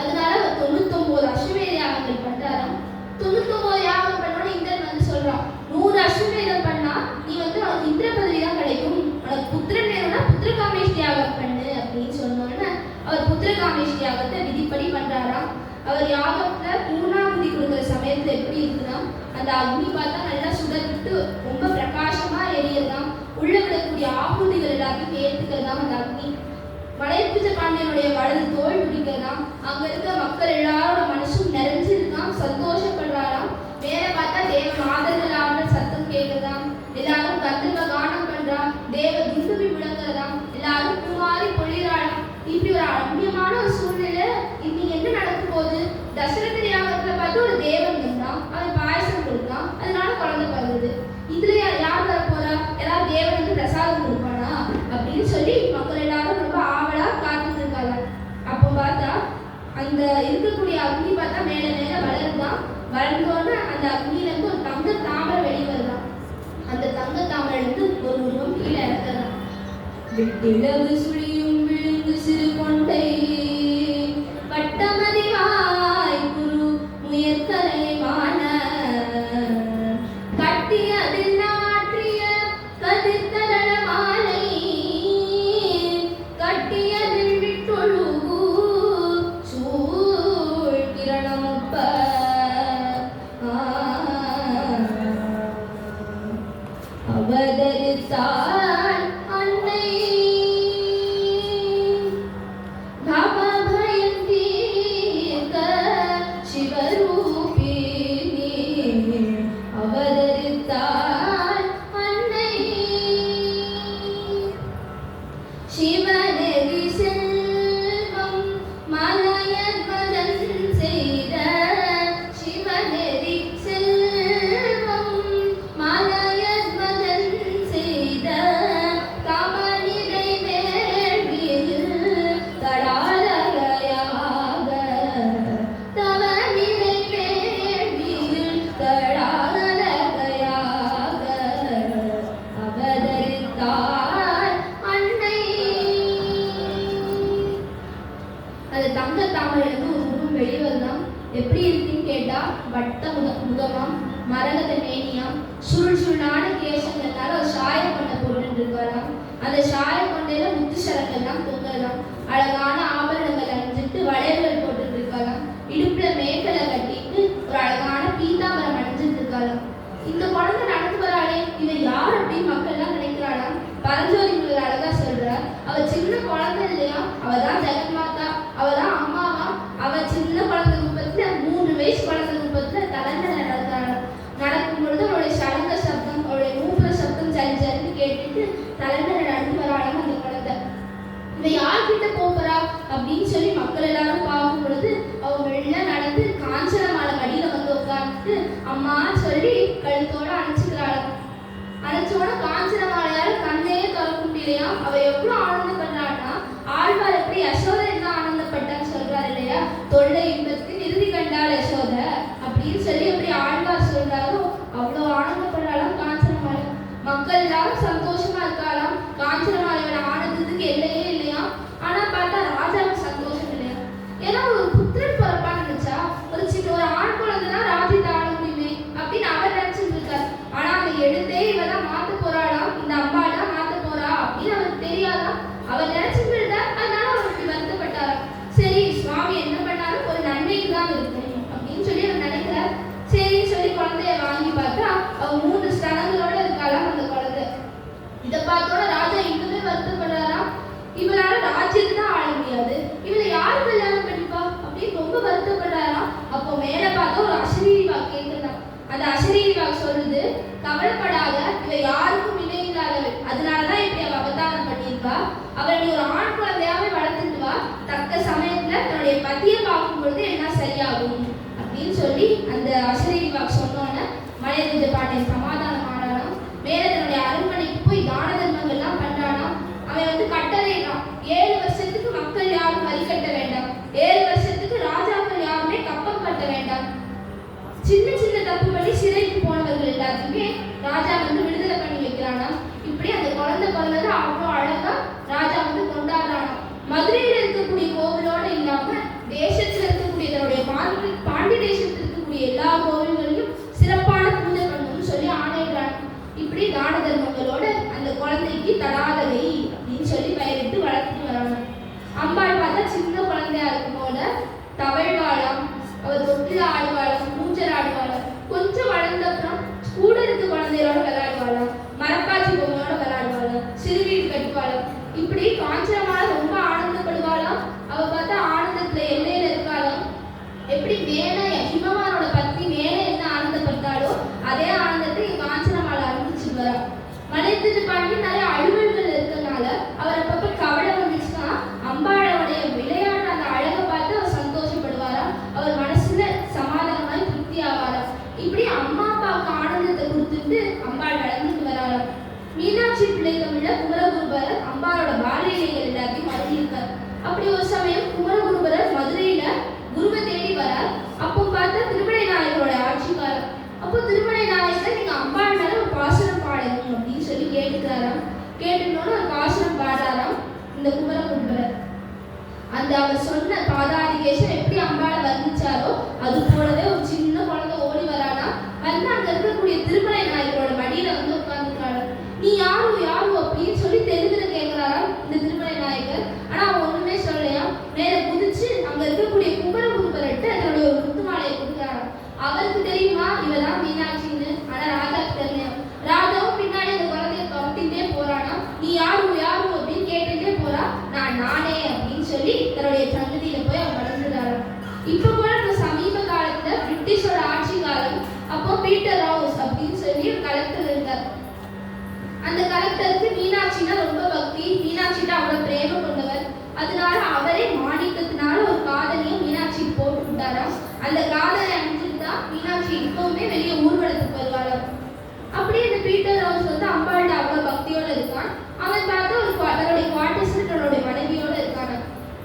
அதனால அவர் 99 அஸ்வமேத யாகங்கள் பண்றாராம். 99 யாகம் பண்ணோன்னு இந்திரன் சொல்றான், 100 அஸ்வமேதம் பண்ணா நீ உனக்கு இந்திர பதவி தான் கிடைக்கும், உனக்கு புத்திரன் வேணும்னா புத்திரகாமேஷ்டி யாகம் பண்ணு அப்படின்னு சொன்னோன்னு அவர் புத்திரகாமேஷ்டி யாகத்தை விதிப்படி பண்றாராம். அவர் யாகத்துல பூர்ணாகுதி கொடுக்குற சமயத்துல எப்படி இருக்குன்னா, அந்த அக்னி பார்த்தா நல்லா சுடர்விட்டு ரொம்ப பிரகாசமா எரியறதாம். உள்ள விடக்கூடிய ஆகுதிகள் எல்லாத்தையும் ஏற்றுக்கிறதாம் அந்த அக்னி. மலையபூஜ பாண்டியனுடைய வலது தோல் பிடிக்கிறதாம். அங்க இருக்க மக்கள் எல்லாரோட மனசும் நிறைஞ்சிருக்காம், சந்தோஷப்படுறாராம். மேல பார்த்தா தேவ மாதர்களான சத்தம் கேட்கிறதாம். எல்லாரும் கந்தர்வ கானம் பண்றாம். தேவ துந்துபி விளங்குறதாம். எல்லாரும் குமாரி பொழிறாளாம். இப்படி ஒரு அந்நியமான ஒரு சூழ்நிலை இன்னைக்கு என்ன நடக்க போகுது. தசரத யாகத்துல பார்த்து ஒரு தேவன் வந்தான், அவன் பாயசம் கொடுத்தான், அதனால குழந்தை பிறந்தது. இதுல யார் வர போறா? எல்லாரும் தேவனுக்கு பிரசாதம் கொடுப்பானா அப்படின்னு சொல்லி மக்கள் எல்லாரும் ரொம்ப ஆவலா காத்துட்டு இருக்காங்க. அப்போ பார்த்தா அந்த இருக்கக்கூடிய அக்னி பார்த்தா மேல மேல வளருதான். வளர்ந்தோன்னு அந்த அக்னியில இருந்து ஒரு தங்க தாமரை வெளிவருதான். அந்த தங்க தாமரை இருந்து ஒரு உருவம் கீழே இறக்குறதான். விட்டிலகு சுழியும் விழுந்து சிறு கொண்டை வட்டமதிவாய் குரு முயற்கரை வான கட்டியதில் நாற்றிய கதிர்த்தரள மாலை கட்டியதில் விட்டொழுகு சூழ் கிரணமுப்ப அவதரித்தாள் அன்னை பவபயம் தீர்க்க சிவரூபிணி அவதரித்தாள் அன்னை சிவநெறி செல்வம் மலையற்பதன் செய்த சிவநெறி செல்வம் மலையற்பதன் செய்த கமலிடை வேள்வியில் தடாலகையாக தவநிலை வேள்வியில் தடாலகையாக அவதரித்தாள் அன்னை. அது தங்க தாமரைக்கு ஒரு உருவம் வெளிவரலாம். எப்படி இருக்குன்னு கேட்டா, வட்ட முகமாம், மரகத மேனியாம், சுருள் சுருளான கேசங்கள்னால ஒரு சாய கொண்டை போட்டு இருக்கலாம். அந்த சாய கொண்டையில முத்து சரங்கள்லாம் தொங்கலாம். அழகான ஆபரணங்கள் அணிஞ்சிட்டு வளையல்கள் போட்டு இருக்கலாம். இடுப்புல மேக்கலை கட்டிட்டு ஒரு அழகான பீதாம்பரம் அணிஞ்சிட்டு இருக்கலாம். இந்த குழந்தை நடந்து வராளே, இவன் யார் அப்படின்னு மக்கள் எல்லாம் நினைக்கிறாளாம். பரஞ்சோதி அழகா சொல்றார், அவ சின்ன குழந்தை இல்லையா, அவதான் ஜெகன்மாதா, அவதான் அம்மாவா. அவ சின்ன குழந்தை ரூபத்துல 3 வயசு குழந்தை ரூபத்துல தலைநடை நடக்கும் பொழுது தலைமையில நடந்து வராளாம் அந்த குழந்தை. இவ யார்கிட்ட போறா அப்படின்னு சொல்லி மக்கள் எல்லாரும் பார்க்கும் பொழுது அவ மெல்ல நடந்து காஞ்சனமாலை மடியில வந்து உட்கார்ந்து அம்மா சொல்லி கழுத்தோட அணைச்சுக்கிறாளாம். அணைச்சோட காஞ்சனமாலையால கண்ணையே திறக்க முடியலையா. அவ எவ்வளவு ஆனந்தப்படுறான்னா, ஆழ்வார் எப்படி யசோதை என்ன ஆனந்தப்பட்டான்னு சொல்றாரு இல்லையா, தொல்லை இன்பத்துக்கு நிறுதி கண்டாள் யசோத அப்படின்னு சொல்லி எப்படி ஆழ்வார் சொல்றாரோ அவ்வளவு ஆனந்தப்படுறாளாம் காஞ்சனமாலை. மக்கள் எல்லாரும் சந்தோஷமா இருக்காளாம். காஞ்சனமாலையோட ஆனந்தத்துக்கு எல்லையே இல்லையா. ஆனா பார்த்தா ராஜாவுக்கு சந்தோஷம் இல்லையா. ஏன்னா ஒரு புத்திரன் பிறப்பான்னு நினைச்சா ஒரு ஆண் குழந்தைதான் ராஜ்யத்தை ஆள முடியுமே அப்படின்னு அவர் நினைச்சிட்டு இருக்காரு. ஆனா அந்த எழுத்தே இவதான் மாத்த போறாளாம், இந்த அம்மா தான் மாத்த போறா அப்படின்னு அவருக்கு தெரியாதா. அவர் நினைச்சிட்டு இருந்தா, அதனால அவர் இப்படி வருத்தப்பட்டாராம். சரி சுவாமி என்ன பண்ணாலும் ஒரு நன்மைக்கு தான் இருக்கும் அப்படின்னு சொல்லி அவர் நினைக்கிறார். சரின்னு சொல்லி குழந்தைய வாங்கி பார்த்தா அவ 3 ஸ்தனங்களோட இருக்காளாம் அந்த குழந்தை. இதை பார்த்தோட ராஜா இன்னுமே வருத்தப்படுறாராம். இவரால ராஜ்யத்தை தான் ஆள முடியாது, இவரை யார் கல்யாணம் பண்ணிப்பா அப்படின்னு ரொம்ப வருத்தப்படுறாராம். அப்போ மேல பார்த்தா ஒரு அசரீரி வாக்கு கேட்கிறான். அந்த அசரீரி வாக்கு சொல்லுது, கவலைப்படாத, இவ யாருக்கும் இணை இல்லாதவள், அதனாலதான் இப்படி அவ அவதாரம் பண்ணியிருப்பா. அவளை நீ ஒரு ஆண் குழந்தையாவே வளர்த்துட்டு வா, தக்க சமயத்துல தன்னுடைய பத்திய பார்க்கும் பொழுது எல்லாம் சரியாகும் அப்படின்னு சொல்லி அந்த அசரீரி வாக்கு சொன்னோன்னு மலையராஜ பாண்டியன் சமாதானம் ஆனாலும் மேல தன்னுடைய அரண்மனைக்கு போய் தான தர்மங்கள்லாம் பண்றானா. அவன் கட்டளைறான், 7 வருஷத்துக்கு மக்கள் யாரும் வரி கட்ட வேண்டாம், 7 வருஷத்துக்கு ராஜாக்கள் யாருமே கப்பம் கட்ட வேண்டாம். சின்ன சின்ன தப்பு பண்ணி சிறைக்கு போனவர்கள் எல்லாத்தையுமே ராஜா விடுதலை பண்ணி வைக்கிறானா. இப்படி அந்த குழந்தை பிறந்தது அவ்வளோ அழகா ராஜா கொண்டாடுறானா. மதுரையில இருக்கக்கூடிய கோவிலோட இல்லாம தேசத்துல இருக்கக்கூடிய தன்னுடைய பாண்டி தேசத்துல இருக்கக்கூடிய எல்லா கோவில்களையும் சிறப்பான பூஜை பண்ணணும்னு சொல்லி ஆணையிடுறாங்க. இப்படி தான தர்மங்களோட அந்த குழந்தைக்கு தடாதவை அப்படின்னு சொல்லி பெயரிட்டு வளர்த்துட்டு வராங்க. அம்பாள் பார்த்தா சின்ன குழந்தையா இருக்கும் போல தவழ்வாளாம், அவர் தொட்டில ஆடுவாளாம், மூஞ்சல் ஆடுவாளாம். கொஞ்சம் வளர்ந்த அப்புறம் கூட இருக்க குழந்தையோட விளையாடுவாளாம், மரப்பாச்சி பொம்மையோட விளையாடுவாளாம், சிறுவீடு கட்டுவாளாம். இப்படி காஞ்சனமால ரொம்ப ஆனந்தப்படுவாளாம். அவ பார்த்தா ஆனந்தத்துல எல்லையில இருக்காளாம். எப்படி வேணா ஹிமவானோட பத்தி வேண என்ன ஆனந்தப்பட்டாலோ அதே ஆனந்தத்தை காஞ்சனமால அனுப்பிச்சு வரா. மலையராஜ பாண்டியன் நிறைய அலுவல்கள் இருக்கிறதுனால அவர் அப்பப்ப கவலை வந்துச்சுன்னா அம்பாளோடைய விளையாட அந்த அழகை பார்த்து அவர் சந்தோஷப்படுவாரா. அவர் மனசுல சமாதானமாய் திருப்தி ஆவாரா. இப்படி அம்மா அப்பாவுக்கு ஆனந்தத்தை கொடுத்துட்டு அம்பாள் வளர்ந்துட்டு வராராம். மீனாட்சி பிள்ளை தமிழ குமரகுருபரர் அம்பாளோட பாலியலைகள் எல்லாத்தையும் அறிஞ்சிருக்கார். அப்படி ஒரு சமயம் குமரகுருபரர் மதுரையில குருவை தேடி வரார். அப்போ பார்த்தா திருமலை நாயகரோட ஆட்சி காலம். அப்போ திருமலை நாயகர் நீங்க அம்பாள் மேல ஒரு பாசுரம் பாடணும் அப்படின்னு சொல்லி கேட்டுக்கிறாராம். கேட்டுனோன்னு ஒரு பாசுரம் பாடாராம் இந்த குமரகுருபரர். அந்த அவர் சொன்ன பாதாதிகேசம் எப்படி அம்பாளை வர்ணிச்சாரோ அது போலவே ஒரு சின்ன குழந்தை ஓடி வரானா. வந்து அங்க இருக்கக்கூடிய திருமலை நாயகரோட மடியில உட்கார்ந்துக்கிறாரு. நீ யாரு யாரு அப்படின்னு சொல்லி தெலுங்குல கேட்கிறாராம் இந்த திருமலை நாயகர். ஆனா அவன் ஒண்ணுமே சொல்லலையா. மேல குதிச்சு அங்க இருக்கக்கூடிய குமரகுருபரர்கிட்ட தன்னுடைய ஒரு முத்து மாலையை கொடுக்குறாராம். அவருக்கு தெரியுமா இவதான் மீனாட்சின்னு. ஆனா ராஜாக்கு தெரியலையா. ராஜாவும் பின்னாடி அந்த குழந்தைய துரத்திட்டே போறானா. நீ யாரு யாரு அப்படின்னு கேட்டுட்டே போறா. நானே அப்படின்னு சொல்லி தன்னுடைய சன்னதியில போய் அவன் வளர்ந்துட்டாராம். இப்ப கூட சமீப காலத்துல பிரிட்டிஷோட ஆட்சி காலம். அப்போ பீட்டர் ஹவுஸ் அப்படின்னு சொல்லி ஒரு கலெக்டர் இருக்கார். அந்த கலெக்டருக்கு மீனாட்சினா ரொம்ப பக்தி, மீனாட்சிட்ட அவ்வளவு பிரேம கொண்டவர். அதனால அவரே மாணிக்கத்தினால ஒரு காதலையும் மீனாட்சிக்கு போட்டு விட்டாராம். அந்த காதலை அணிஞ்சுட்டா மீனாட்சி இப்பவுமே வெளியே ஊர்வலத்துக்கு வருவாராம். அப்படியே இந்த பீட்டர் ஹவுஸ் அம்பாள்கிட்ட அவ்வளவு பக்தியோட இருக்கான். அவன் பார்த்தா தன்னுடைய குவார்டர்ஸ்ல தன்னுடைய மனைவியோட இருக்காங்க.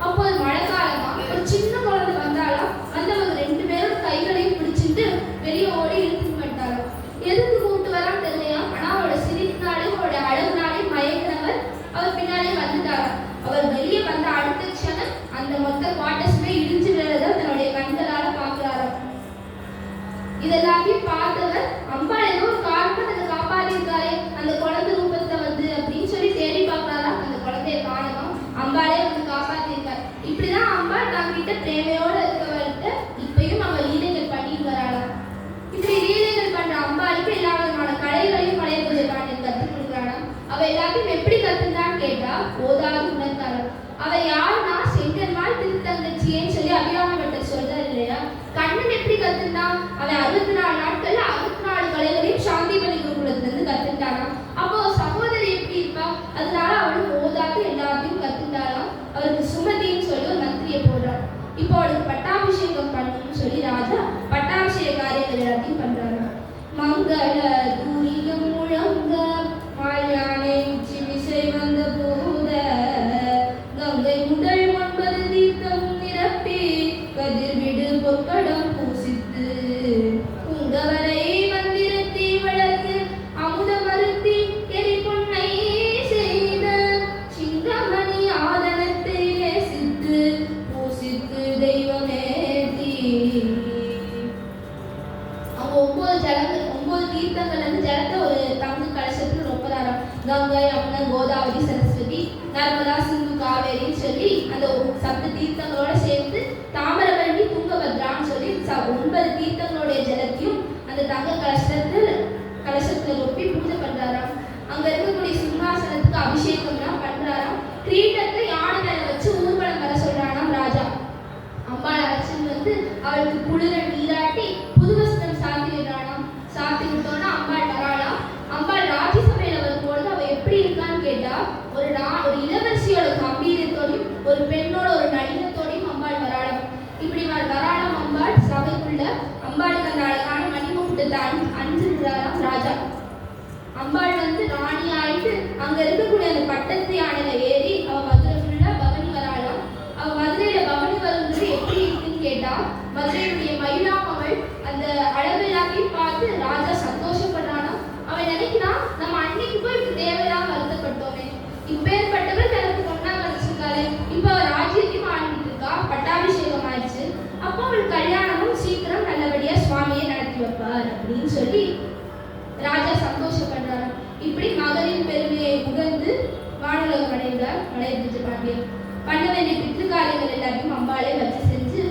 அப்போ அது மழைக்காலமா ஒரு சின்ன குழந்தை வந்தாலும் வந்தவங்க 2 பேரும் கைகளையும் பிடிச்சிட்டு வெளியே ஓடி இழுத்துட்டு வந்துட்டாராம். எதுக்கு கூப்பிட்டு வரான்னு தெரியலையா. ஆனா அவரோட சிரிப்பினாலே அவருடைய அழகுனாலே மயக்கிறவர் அவர் பின்னாலே வந்துட்டாராம். அவர் வெளியே வந்த அடுத்த க்ஷணம் அந்த மொத்த குவார்டர்ஸுமே இடிஞ்சு விழுறத தன்னுடைய கண்களால பாக்குறாராம். இதெல்லாத்தையும் பார்த்தவர் அம்பாள் ஏதோ ஒரு காரணம் அதை காப்பாத்திருக்காரே அந்த குழந்தை ரூபத்தை அப்படின்னு சொல்லி தேடி பார்க்கறாராம். அந்த குழந்தைய காணணும். அம்பாளே காப்பாத்திருக்காரு. இப்படிதான் கங்கை, யமுனை, கோதாவரி, சரஸ்வதி, நர்மதா, சிந்து, காவேரின்னு சொல்லி அந்த 7 தீர்த்தங்களோட சேர்த்து தாமிரபரணி, துங்கபத்ரான்னு சொல்லி 9 தீர்த்தங்களுடைய ஜலத்தையும் அந்த தங்க கலசத்துல ரொப்பி பூஜை பண்றாராம். அங்க இருக்கக்கூடிய சிம்மாசனத்துக்கு அபிஷேகம்லாம் பண்றாராம். கிரீடத்தை யானை மேல வச்சு ஊர்வலம் வர சொல்றானாம் ராஜா. அம்பாள் அழைச்சிட்டு வந்து அவளுக்கு குளிர நீராட்டி புது வஸ்திரம் சாத்தி விடுறானாம். சாத்தி விட்டோன்னா அம்பாள் வராளாம். அம்பாள் ராஜ்யசபையில வரும்பொழுது அவ எப்படி இருக்கான்னு கேட்டா ஒரு இளவரசியோட கம்பீரத்தோடையும் ஒரு பெண்ணோட ஒரு நளினத்தோடையும் அம்பாள் வராளாம். இப்படி வராளாம் அம்பாள் சபைக்குள்ள. அம்பாளுக்கு அந்த அழகான மணிமுகூட்டத்தை அணிஞ்சிருக்கிறாராம் ராஜா. அம்பாள் வந்து ராணி ஆயிட்டு அங்க இருக்கக்கூடிய அந்த பட்டத்து யானையில ஏறி அவ மதுரை ஃபுல்லா பவனி வராளாம். அவ மதுரையில பவனி வரும்போது எப்படி இருக்குன்னு கேட்டா மதுரையுடைய மயிலாமவள் அந்த அழகு எல்லாத்தையும் பார்த்து ராஜா சந்தோஷப்படுறானாம். அவன் நினைக்கிறான், நம்ம அன்னைக்கு போய் இப்ப தேவையில்லாம வருத்தப்பட்டோமே, இப்பேற்பட்டவர் தனக்கு பொண்ணா கிடைச்சிருக்காரு, இப்ப அவ ராஜ்யத்தையும் ஆடிட்டு இருக்கா, பட்டாபிஷேகம் ஆயிடுச்சு, அப்போ அவள் கல்யாணமும் சீக்கிரம் நல்லபடியா சுவாமியை நடத்தி வைப்பார் அப்படின்னு சொல்லி ராஜா சந்தோஷப்படுறாரு. இப்படி மகளின் பெருமையை உகந்து வானுலகம் அடைந்துச்சு பாண்டியன். பண்ண வேண்டிய பித்ருக்காரியங்கள் எல்லாத்தையும் அம்பாளே வச்சு செஞ்சு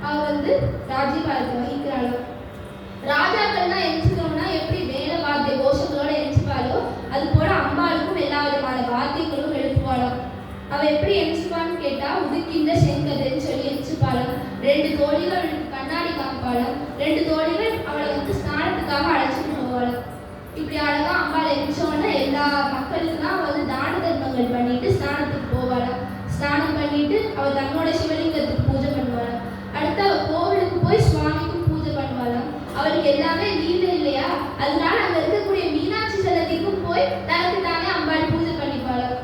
அவ வந்து ராஜ்யபாரத்தை வகிக்கிறாளோ. ராஜாக்கள்லாம் எரிச்சுக்கணும்னா எப்படி வேலை வாத்திய கோஷங்களோட எரிச்சுப்பாளோ அது போல அம்பாளுக்கும் எல்லா விதமான வாத்தியங்களும் எழுப்புவாளோ. அவ எப்படி எரிச்சுப்பான்னு கேட்டா உதுக்கின்ற செங்கதைன்னு சொல்லி எரிச்சுப்பாளாம். 2 தோழிகள் கண்ணாடி காப்பாளாம். 2 தோழிகள் அவளை வந்து ஸ்நானத்துக்காக அழைச்சிட்டு போவாளாம். இப்படி அழகா அம்பாள் எரிச்சோன்னா எல்லா மக்களுக்குலாம் வந்து தான தர்மங்கள் பண்ணிட்டு ஸ்நானத்துக்கு போவாளாம். ஸ்நானம் பண்ணிட்டு அவ தன்னோட சிவலிங்கத்துக்கு பூஜை பண்ணுவாளாம். அடுத்து அவ கோவிலுக்கு போய் சுவாமிக்கும் பூஜை பண்ணுவாளாம். அவளுக்கு எல்லாமே லீலை இல்லையா, அதனால அங்க இருக்கக்கூடிய மீனாட்சி சன்னதிக்கும் போய் தனக்கு தானே அம்பாள் பூஜை பண்ணிப்பாளாம்.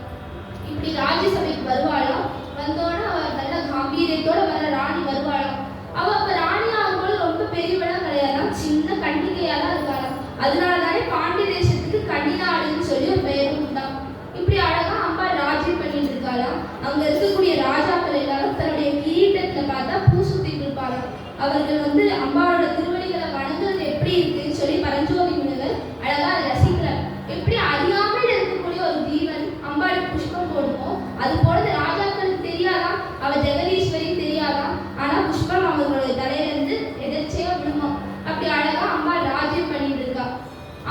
இப்படி ராஜ்யசபைக்கு வருவாளாம். வந்தோன்னா அவ நல்ல காம்பீரியத்தோட வர ராணி வருவாளாம். அவ அப்ப ராணி ஆகும்போது ரொம்ப பெரியவளா கிடையாதாம், சின்ன கன்னிகையாதான் இருக்காளாம். அதனாலதானே பாண்டிய தேசத்துக்கு கன்னிநாடுன்னு சொல்லி ஒரு பெயரும் உண்டாம். இப்படி அழகா அம்பாள் ராஜ்யம் பண்ணிட்டு இருக்காளாம். அங்க இருக்கக்கூடிய ராஜாக்கள் எல்லாரும் தன்னுடைய கிரீட்டத்துல பார்த்தா பூ சுத்திட்டு இருப்பாளாம். அவர்கள் வந்து அம்பாளோட திருவடிகளை வணங்குறது எப்படி இருக்குன்னு சொல்லி பரஞ்சோதி முனிவர் அழகா அதை ரசிக்கிறார். எப்படி அறியாமல் இருக்கக்கூடிய ஒரு ஜீவன் அம்பாளுக்கு புஷ்பம் போடுமோ அது போல ராஜாக்களுக்கு தெரியாதான், அவ ஜெகதீஸ்வரி தெரியாதான், ஆனா புஷ்பம் அவர்களுடைய தலையில இருந்து எதிர்ச்சியா விடுமா. அப்படி அழகா அம்பாள் ராஜ்யம் பண்ணிட்டு இருக்கா.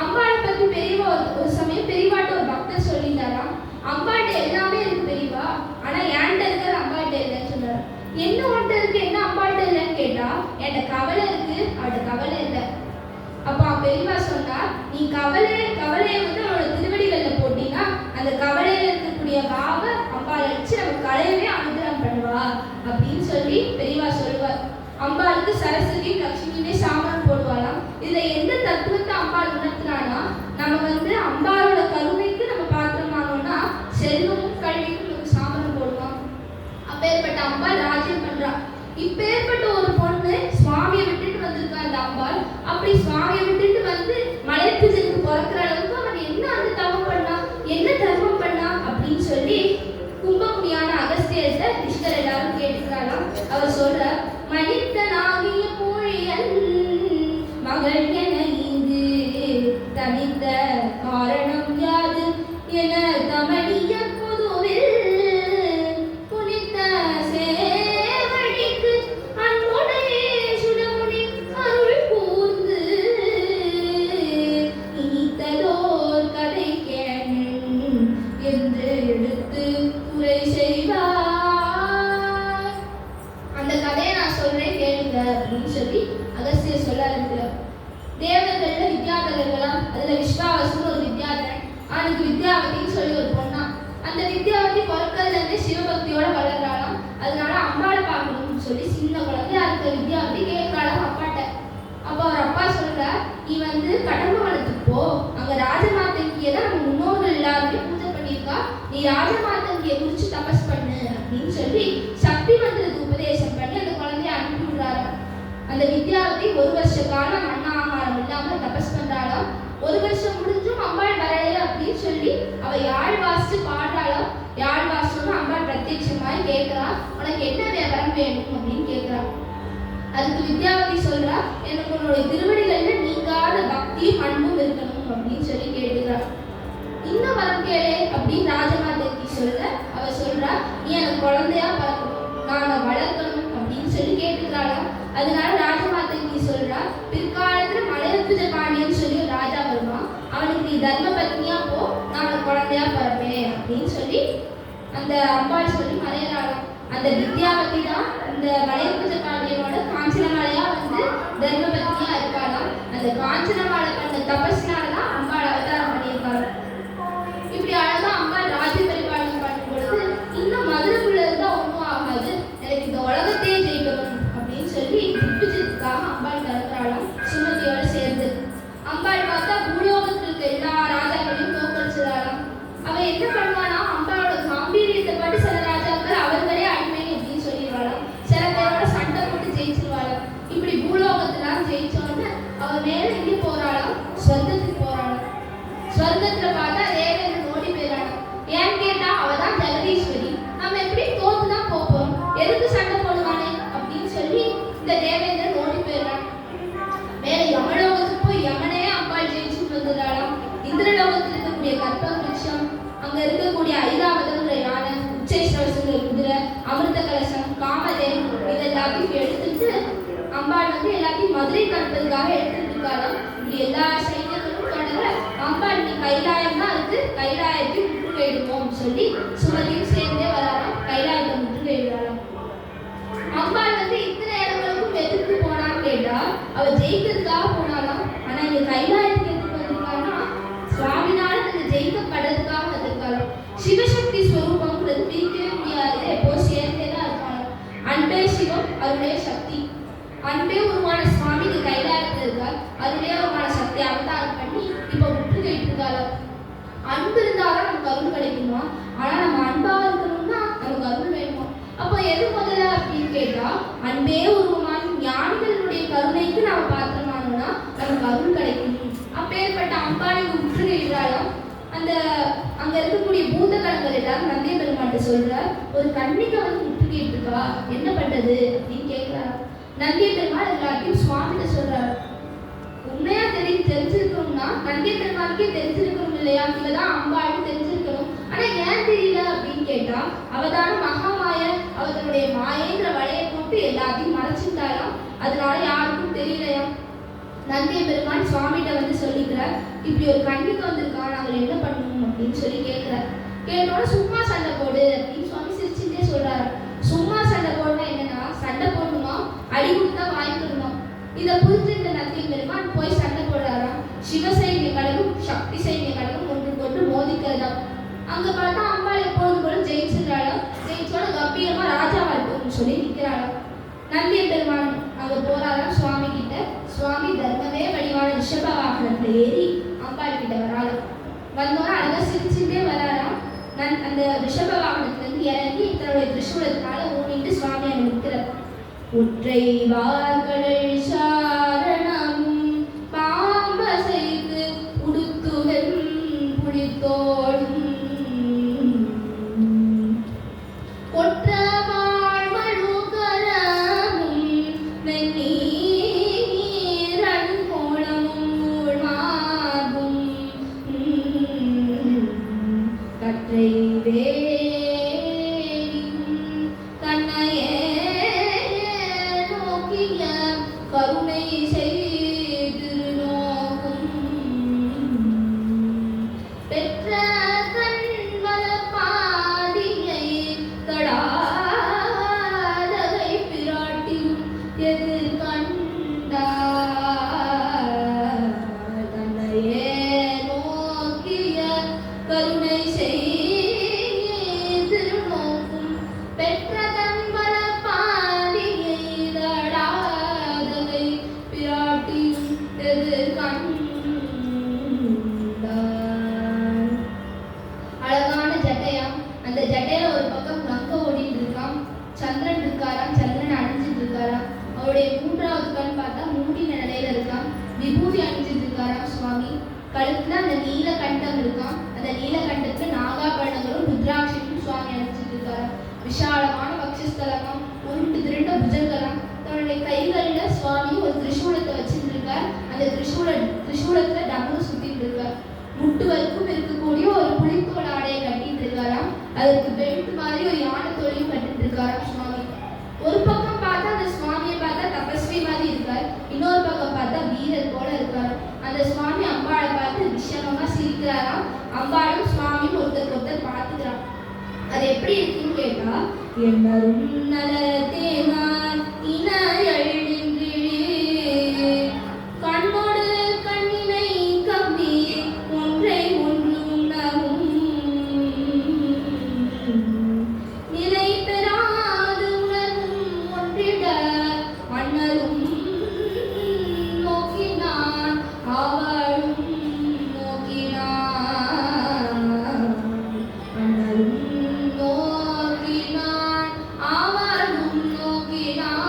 அம்பாளை பத்தி பெரியவா ஒரு சமயம் பெரியவாட்ட ஒரு பக்தர் சொல்லிட்டாராம், அம்பாட்ட எல்லாமே இருக்கு பெரியவா, ஆனா என்கிட்ட இருக்கிற அம்பாட்ட இல்லைன்னு சொன்னாரு. என்ன ஒன்றை இருக்கு, என்ன அம்பாட்ட இல்லைன்னு கேட்டா என்கிட்ட கவலை இருக்கு, அவட்ட கவலை இல்லை. அப்ப பெரியவா சொன்னா, நீ கவலையை வந்து அவனோட திருவடிகள்ல போட்டீங்கன்னா அந்த கவலையில இருக்கக்கூடிய பாவ அம்பாள் அடிச்சு நம்ம கலையவே அனுகிரகம் பண்ணுவா அப்படின்னு சொல்லி பெரியவா சொல்லுவார். அம்பாளுக்கு சரஸ்வதி லட்சுமியுமே சாமரம் போடுவாளாம். இதுல எந்த தத்துவத்தை அம்பாள் உணர்த்தினானா, நம்ம வந்து அம்பாளோட கருணைக்கு நம்ம பாத்திரமானோம்னா செல்வமும் கல்விக்கும் நமக்கு சாமரம் போடுவோம். அப்பேற்பட்ட அம்பாள் ராஜ்யம் பண்றா. இப்பேற்பட்ட ஒரு பொண்ணு சுவாமியை விட்டுட்டு வந்திருக்கா அந்த அம்பாள். அப்படி சுவாமியை விட்டுட்டு வந்து மலைப்பிஜனுக்கு பிறக்கிற அளவுக்கு அவன் என்ன அந்த தவம் பண்ணா, என்ன தர்மம் பண்ணா அப்படின்னு சொல்லி கும்பமுனியான அகஸ்தியர்கிட்ட ரிஷிகள் எல்லாரும் கேட்டுக்கிறாளாம். அவர் சொல்ற, மனிதனாகிய பூழியன் மகள் என இங்கு தனித்த காரணம் யாது என தமணிய பொதுவில் புனித்த சேவடிக்கு அன்புடைய சுடமுனி அருள் கூர்ந்து இனித்ததோர் கதை கேள் என்று எடுத்து உரை செய்வார். அந்த கதையை நான் சொல்றேன் கேளுங்க அப்படின்னு சொல்லி அகஸ்தியர் சொல்ல இருக்கிறார். தேவர்கள்ல வித்யாதரர்களாம். அதுல விஸ்வாவசுன்னு ஒரு வித்யாதரன், அவனுக்கு வித்யாவதின்னு சொல்லி ஒரு பொண்ணா. அந்த வித்யாவதி பிறக்கிறதுல இருந்தே சிவபக்தியோட வளர்றாளாம். அதனால அம்பாளை பார்க்கணும்னு சொல்லி சின்ன குழந்தையா இருக்க வித்யாவதி கேட்கறாளாம் அப்பாட்ட. அப்போ அவர் அப்பா சொல்ற, நீ வந்து கடம்பவனத்துக்கு போ, அங்க ராஜமாதங்கியை தான் நம்ம முன்னோர்கள் எல்லாருமே பூஜை பண்ணியிருக்கா, நீ ராஜமாதங்கியை குறிச்சு தபஸ் பண்ணு அப்படின்னு சொல்லி சக்தி மந்திரத்துக்கு உபதேசம் பண்ணி அந்த குழந்தைய அனுப்பி விடுறாரு. அந்த வித்யாவதி 1 வருஷ காலம் அன்ன ஆகாரம் இல்லாம தபஸ் பண்றாளாம். 1 வருஷம் முடிஞ்சும் அம்பாள் வரலையே அப்படின்னு சொல்லி அவ யாழ் வாசிச்சு பாடுறாளாம். யாழ் வாசம்னு அம்பாள் பிரத்யட்சமாய் கேட்கிறா, உனக்கு என்ன வரம் வேணும் அப்படின்னு கேட்கிறா. அதுக்கு வித்யாவதி சொல்றா, எனக்கு உன்னுடைய திருவடிகள்ல நீங்காத பக்தியும் அன்பும் இருக்கணும் அப்படின்னு சொல்லி கேட்டுக்கிறா. இன்னும் வரம் கேளு சொல்ல அவ சொல்றா, நீ எனக்கு குழந்தையா பிறக்கணும், நான் அவனை வளர்க்கணும் அப்படின்னு சொல்லி கேட்டுக்கிறாளாம். அதனால ராஜமாதங்கி சொல்றா, பிற்காலத்துல மலையத்வஜ பாண்டியன் சொல்லி ஒரு ராஜா வருவான், அவனுக்கு நீ தர்ம பத்னியா போ, நான் அவனுக்கு குழந்தையா பிறப்பேன் அப்படின்னு சொல்லி அந்த அம்பாள் சொல்லி மலையறாளாம். அந்த வித்யாவதி தான் இந்த மலையத்வஜ பாண்டியனோட காஞ்சனமாலையா வந்து தர்ம பத்னியா இருக்காளாம். அந்த காஞ்சனமாலை பண்ண தபஸ்னாலதான் அம்பாள் அவதாரம் பண்ணியிருக்காள். இப்படி அழகா அம்பாள் ராஜ்ய பரிபாலனம் பண்ணும் பொழுது இன்னும் மதுரைக்குள்ள இருந்தா ஒன்றும் ஆகாது, எனக்கு இந்த உலகத்தையே ஜெயிக்கணும் அப்படின்னு சொல்லி திப்பிச்சதுக்காக அம்பாள் கிளம்புறாளாம் சுமதியோட சேர்ந்து. அம்பாள் பார்த்தா பூலோகத்தில் இருக்க எல்லா ராஜாக்களையும் தோற்கடிச்சிடலாம். அவ என்ன பண்ணுவானா, அம்பாளோட காம்பீரியத்தை பாட்டு சில ராஜாக்கள் அவர்களே அடிமை அப்படின்னு சொல்லிடுவாளாம், சில பேரோட சண்டை போட்டு ஜெயிச்சிருவாளாம். இப்படி பூலோகத்திலாம் ஜெயிச்சோன்னு அவ மேல எங்கே போறாளாம், சொர்க்கத்துக்கு போறாளாம். சொர்க்கத்துல பார்த்தா தேவேந்திரன் ஓடி போயிடறான். ஏன்னு கேட்டா அவதான் ஜெகதீஸ்வரி, நம்ம எப்படி தோத்துதான் போறோம், எதுக்கு சண்டை போடுவானே அப்படின்னு சொல்லி இந்த தேவேந்திரன் ஓடி போயிடறான். மேல யமலோகத்துக்கு போய் யமனே அம்பாள் ஜெயிச்சுட்டு வந்துடுறாளாம். இந்திரலோகத்தில் இருக்கக்கூடிய கற்ப விருட்சம், அங்க இருக்கக்கூடிய ஐராவதங்கிற யானை, உச்சேஸ்வரசுங்கிற குதிரை, அமிர்த கலசம், காமதேவ் இது எல்லாத்தையும் எடுத்துட்டு அம்பாள் வந்து எல்லாத்தையும் மதுரை கற்பதுக்காக எடுத்துட்டு இருக்காளாம். இப்படி எல்லா சைன்யங்களும் தொடர அம்பாள் நீ கைலாயம் தான் இருக்கு, கைலாயத்தை முற்றுகையிடுவோம் சொல்லி சுமதியும் சேர்ந்தே வராளாம். கைலாயத்தை முற்றுகையிடுறாளாம். அம்பாள் வந்து இத்தனை இடங்களுக்கும் எதிர்த்து போனான்னு கேட்டா அவ ஜெயிக்கிறதுக்காக போனாலாம். ஆனா இங்க கைலாயத்துக்கு எதிர்த்து வந்திருக்கான்னா சுவாமினால அந்த ஜெயிக்கப்படுறதுக்காக வந்திருக்காளாம். சிவசக்தி ஸ்வரூபம்ங்கிறது பிரிக்கவே முடியாது, எப்போ சேர்ந்தே தான் இருக்காளாம். அன்பே சிவம், அருளே சக்தி. அன்பே உருவான சுவாமி இங்க கைலாயத்துல இருக்கார், அருளே உருவான சக்தி அவதாரம் பண்ணி இப்ப முற்றுகையிட்டு இருக்காளாம். அன்பு இருந்தாலும் நமக்கு அருள் கிடைக்குமா, ஆனா நம்ம அன்பா இருக்கணும்னா நமக்கு அருள் வேணுமா? அப்போ எது முதல்ல அப்படின்னு கேட்டா, அன்பே உருவமான ஞானிகளுடைய கருணைக்கு நாம பாத்திரமானோம்னா நமக்கு அருள் கிடைக்கும். அப்பேற்பட்ட அம்பாளை முற்றுகையிடுறாலும் அந்த அங்க இருக்கக்கூடிய பூதகணங்கள் எல்லாரும் நந்திய பெருமாட்ட சொல்ற, ஒரு கன்னிகை வந்து முற்றுகையிட்டு இருக்கா, என்ன பண்றது அப்படின்னு கேட்கிறார். நந்திய பெருமாள் எல்லாத்தையும் சுவாமிகிட்ட சொல்றாரு. உண்மையா தெரிஞ்சிருக்கணும்னா நந்திய பெருமாளுக்கே தெரிஞ்சிருக்கணும் இல்லையா, இவதான் அம்பாள்னு தெரிஞ்சிருக்கணும். ஆனா ஏன் தெரியல அப்படின்னு கேட்டா, அவதான மகாமாய அவர்களுடைய மாயேங்கிற வலையை போட்டு எல்லாத்தையும் மறைச்சிட்டாராம், அதனால யாருக்கும் தெரியலையா. நந்திய பெருமாள் சுவாமிகிட்ட வந்து சொல்லிக்கிறார், இப்படி ஒரு கண்ணிக்கு வந்திருக்கா, நாங்கள் என்ன பண்ணணும் அப்படின்னு சொல்லி கேட்கிறார். கேட்டோட சும்மா சண்டை போடு அப்படின்னு சுவாமி சிரிச்சுட்டே சொல்றாரு. சும்மா சண்டை போடணும் என்னன்னா, சண்டை போடணுமா, அடி கொடுத்தா வாங்கிக்கணுமா. இதை புரிஞ்சுக்கிட்ட நந்திய பெருமாள் போய் சண்டை போடுறாராம். சிவசைன்ய கடலும் சக்தி சைன்ய கடலும் ஒன்று கொண்டு மோதிக்கிறதாம். அங்க பார்த்தா அம்பாள் எப்பொழுது கூட ஜெயிச்சிடறாளாம். ஜெயிச்சோட கம்பீரமா ராஜாவா இருக்கும்னு சொல்லி நிற்கிறாளாம். நந்திய பெருமான் அங்க போறாராம் சுவாமி கிட்ட. சுவாமி தர்மமே வடிவான ரிஷப வாகனத்துல ஏறி அம்பாள் கிட்ட வராளாம். வந்தோட அழகா சிரிச்சுட்டே வராராம். அந்த ரிஷப வாகனத்துல இருந்து இறங்கி தன்னுடைய திரிசூலத்தினால ஊனிட்டு சுவாமி அங்க நிற்கிறார். ஒற்றை வார்கடல் சாரணம் பாம்பசைக்கு உடுத்துவன் புடித்தோடும் கருணை செய்து நோக்கும் பெற்ற கண்வல பாதியை தடாதகை பிராட்டியும் எதிர் கண்டார் தன்னையே நோக்கிய கருணை செய்து நோக்கும் பெற்ற கண்வல பாதியை தடாதகை பிராட்டியும் எதிர் கண்டார். அழகான ஜட்டையாம். அந்த ஜட்டையில ஒரு பக்கம் கங்கை ஓடிட்டு இருக்கான். சந்திரன் இருக்காராம். சந்திரன் அணிஞ்சிட்டு இருக்காராம். அவருடைய மூன்றாவது கண் பார்த்தா மூடின நிலையில இருக்கான். விபூதி அணிஞ்சிட்டு இருக்காராம் சுவாமி. கழுத்துல அந்த நீல கண்டம் இருக்கான். அந்த நீல கண்டத்துல நாகாபரணங்களும் ருத்ராட்சியும் சுவாமி அணிஞ்சிட்டு இருக்காராம். விஷாலமான பக்ஷஸ்தலகம், உருண்டு திருண்ட புஜங்கலாம். தன்னுடைய கைகளில சுவாமி ஒரு திரிசூலத்தை வச்சுட்டு இருக்கார். அந்த திரிசூலத்துல டமரு சுத்திட்டு இருக்கார். முட்டு வரைக்கும் இருக்கக்கூடிய ஒரு புலித்தோல் ஆடையை கட்டிட்டு இருக்காராம். அது அம்பாளும் சுவாமியும் ஒருத்தருக்கு ஒருத்தர் பார்த்துக்கிறான். அது எப்படி இருக்குன்னு கேட்டா, என்னரும் நலத்தேனான் இணையழின்றி கண்ணோடு கண்ணினை கம்பி ஒன்றை ஒன்று உண்ணவும் நிலை பெறாது உணர்வும் ஒன்றிட மன்னரும் நோக்கினான் அவளும் நோக்கினான் மன்னரும் நோக்கினான் அவளும் நோக்கினான்.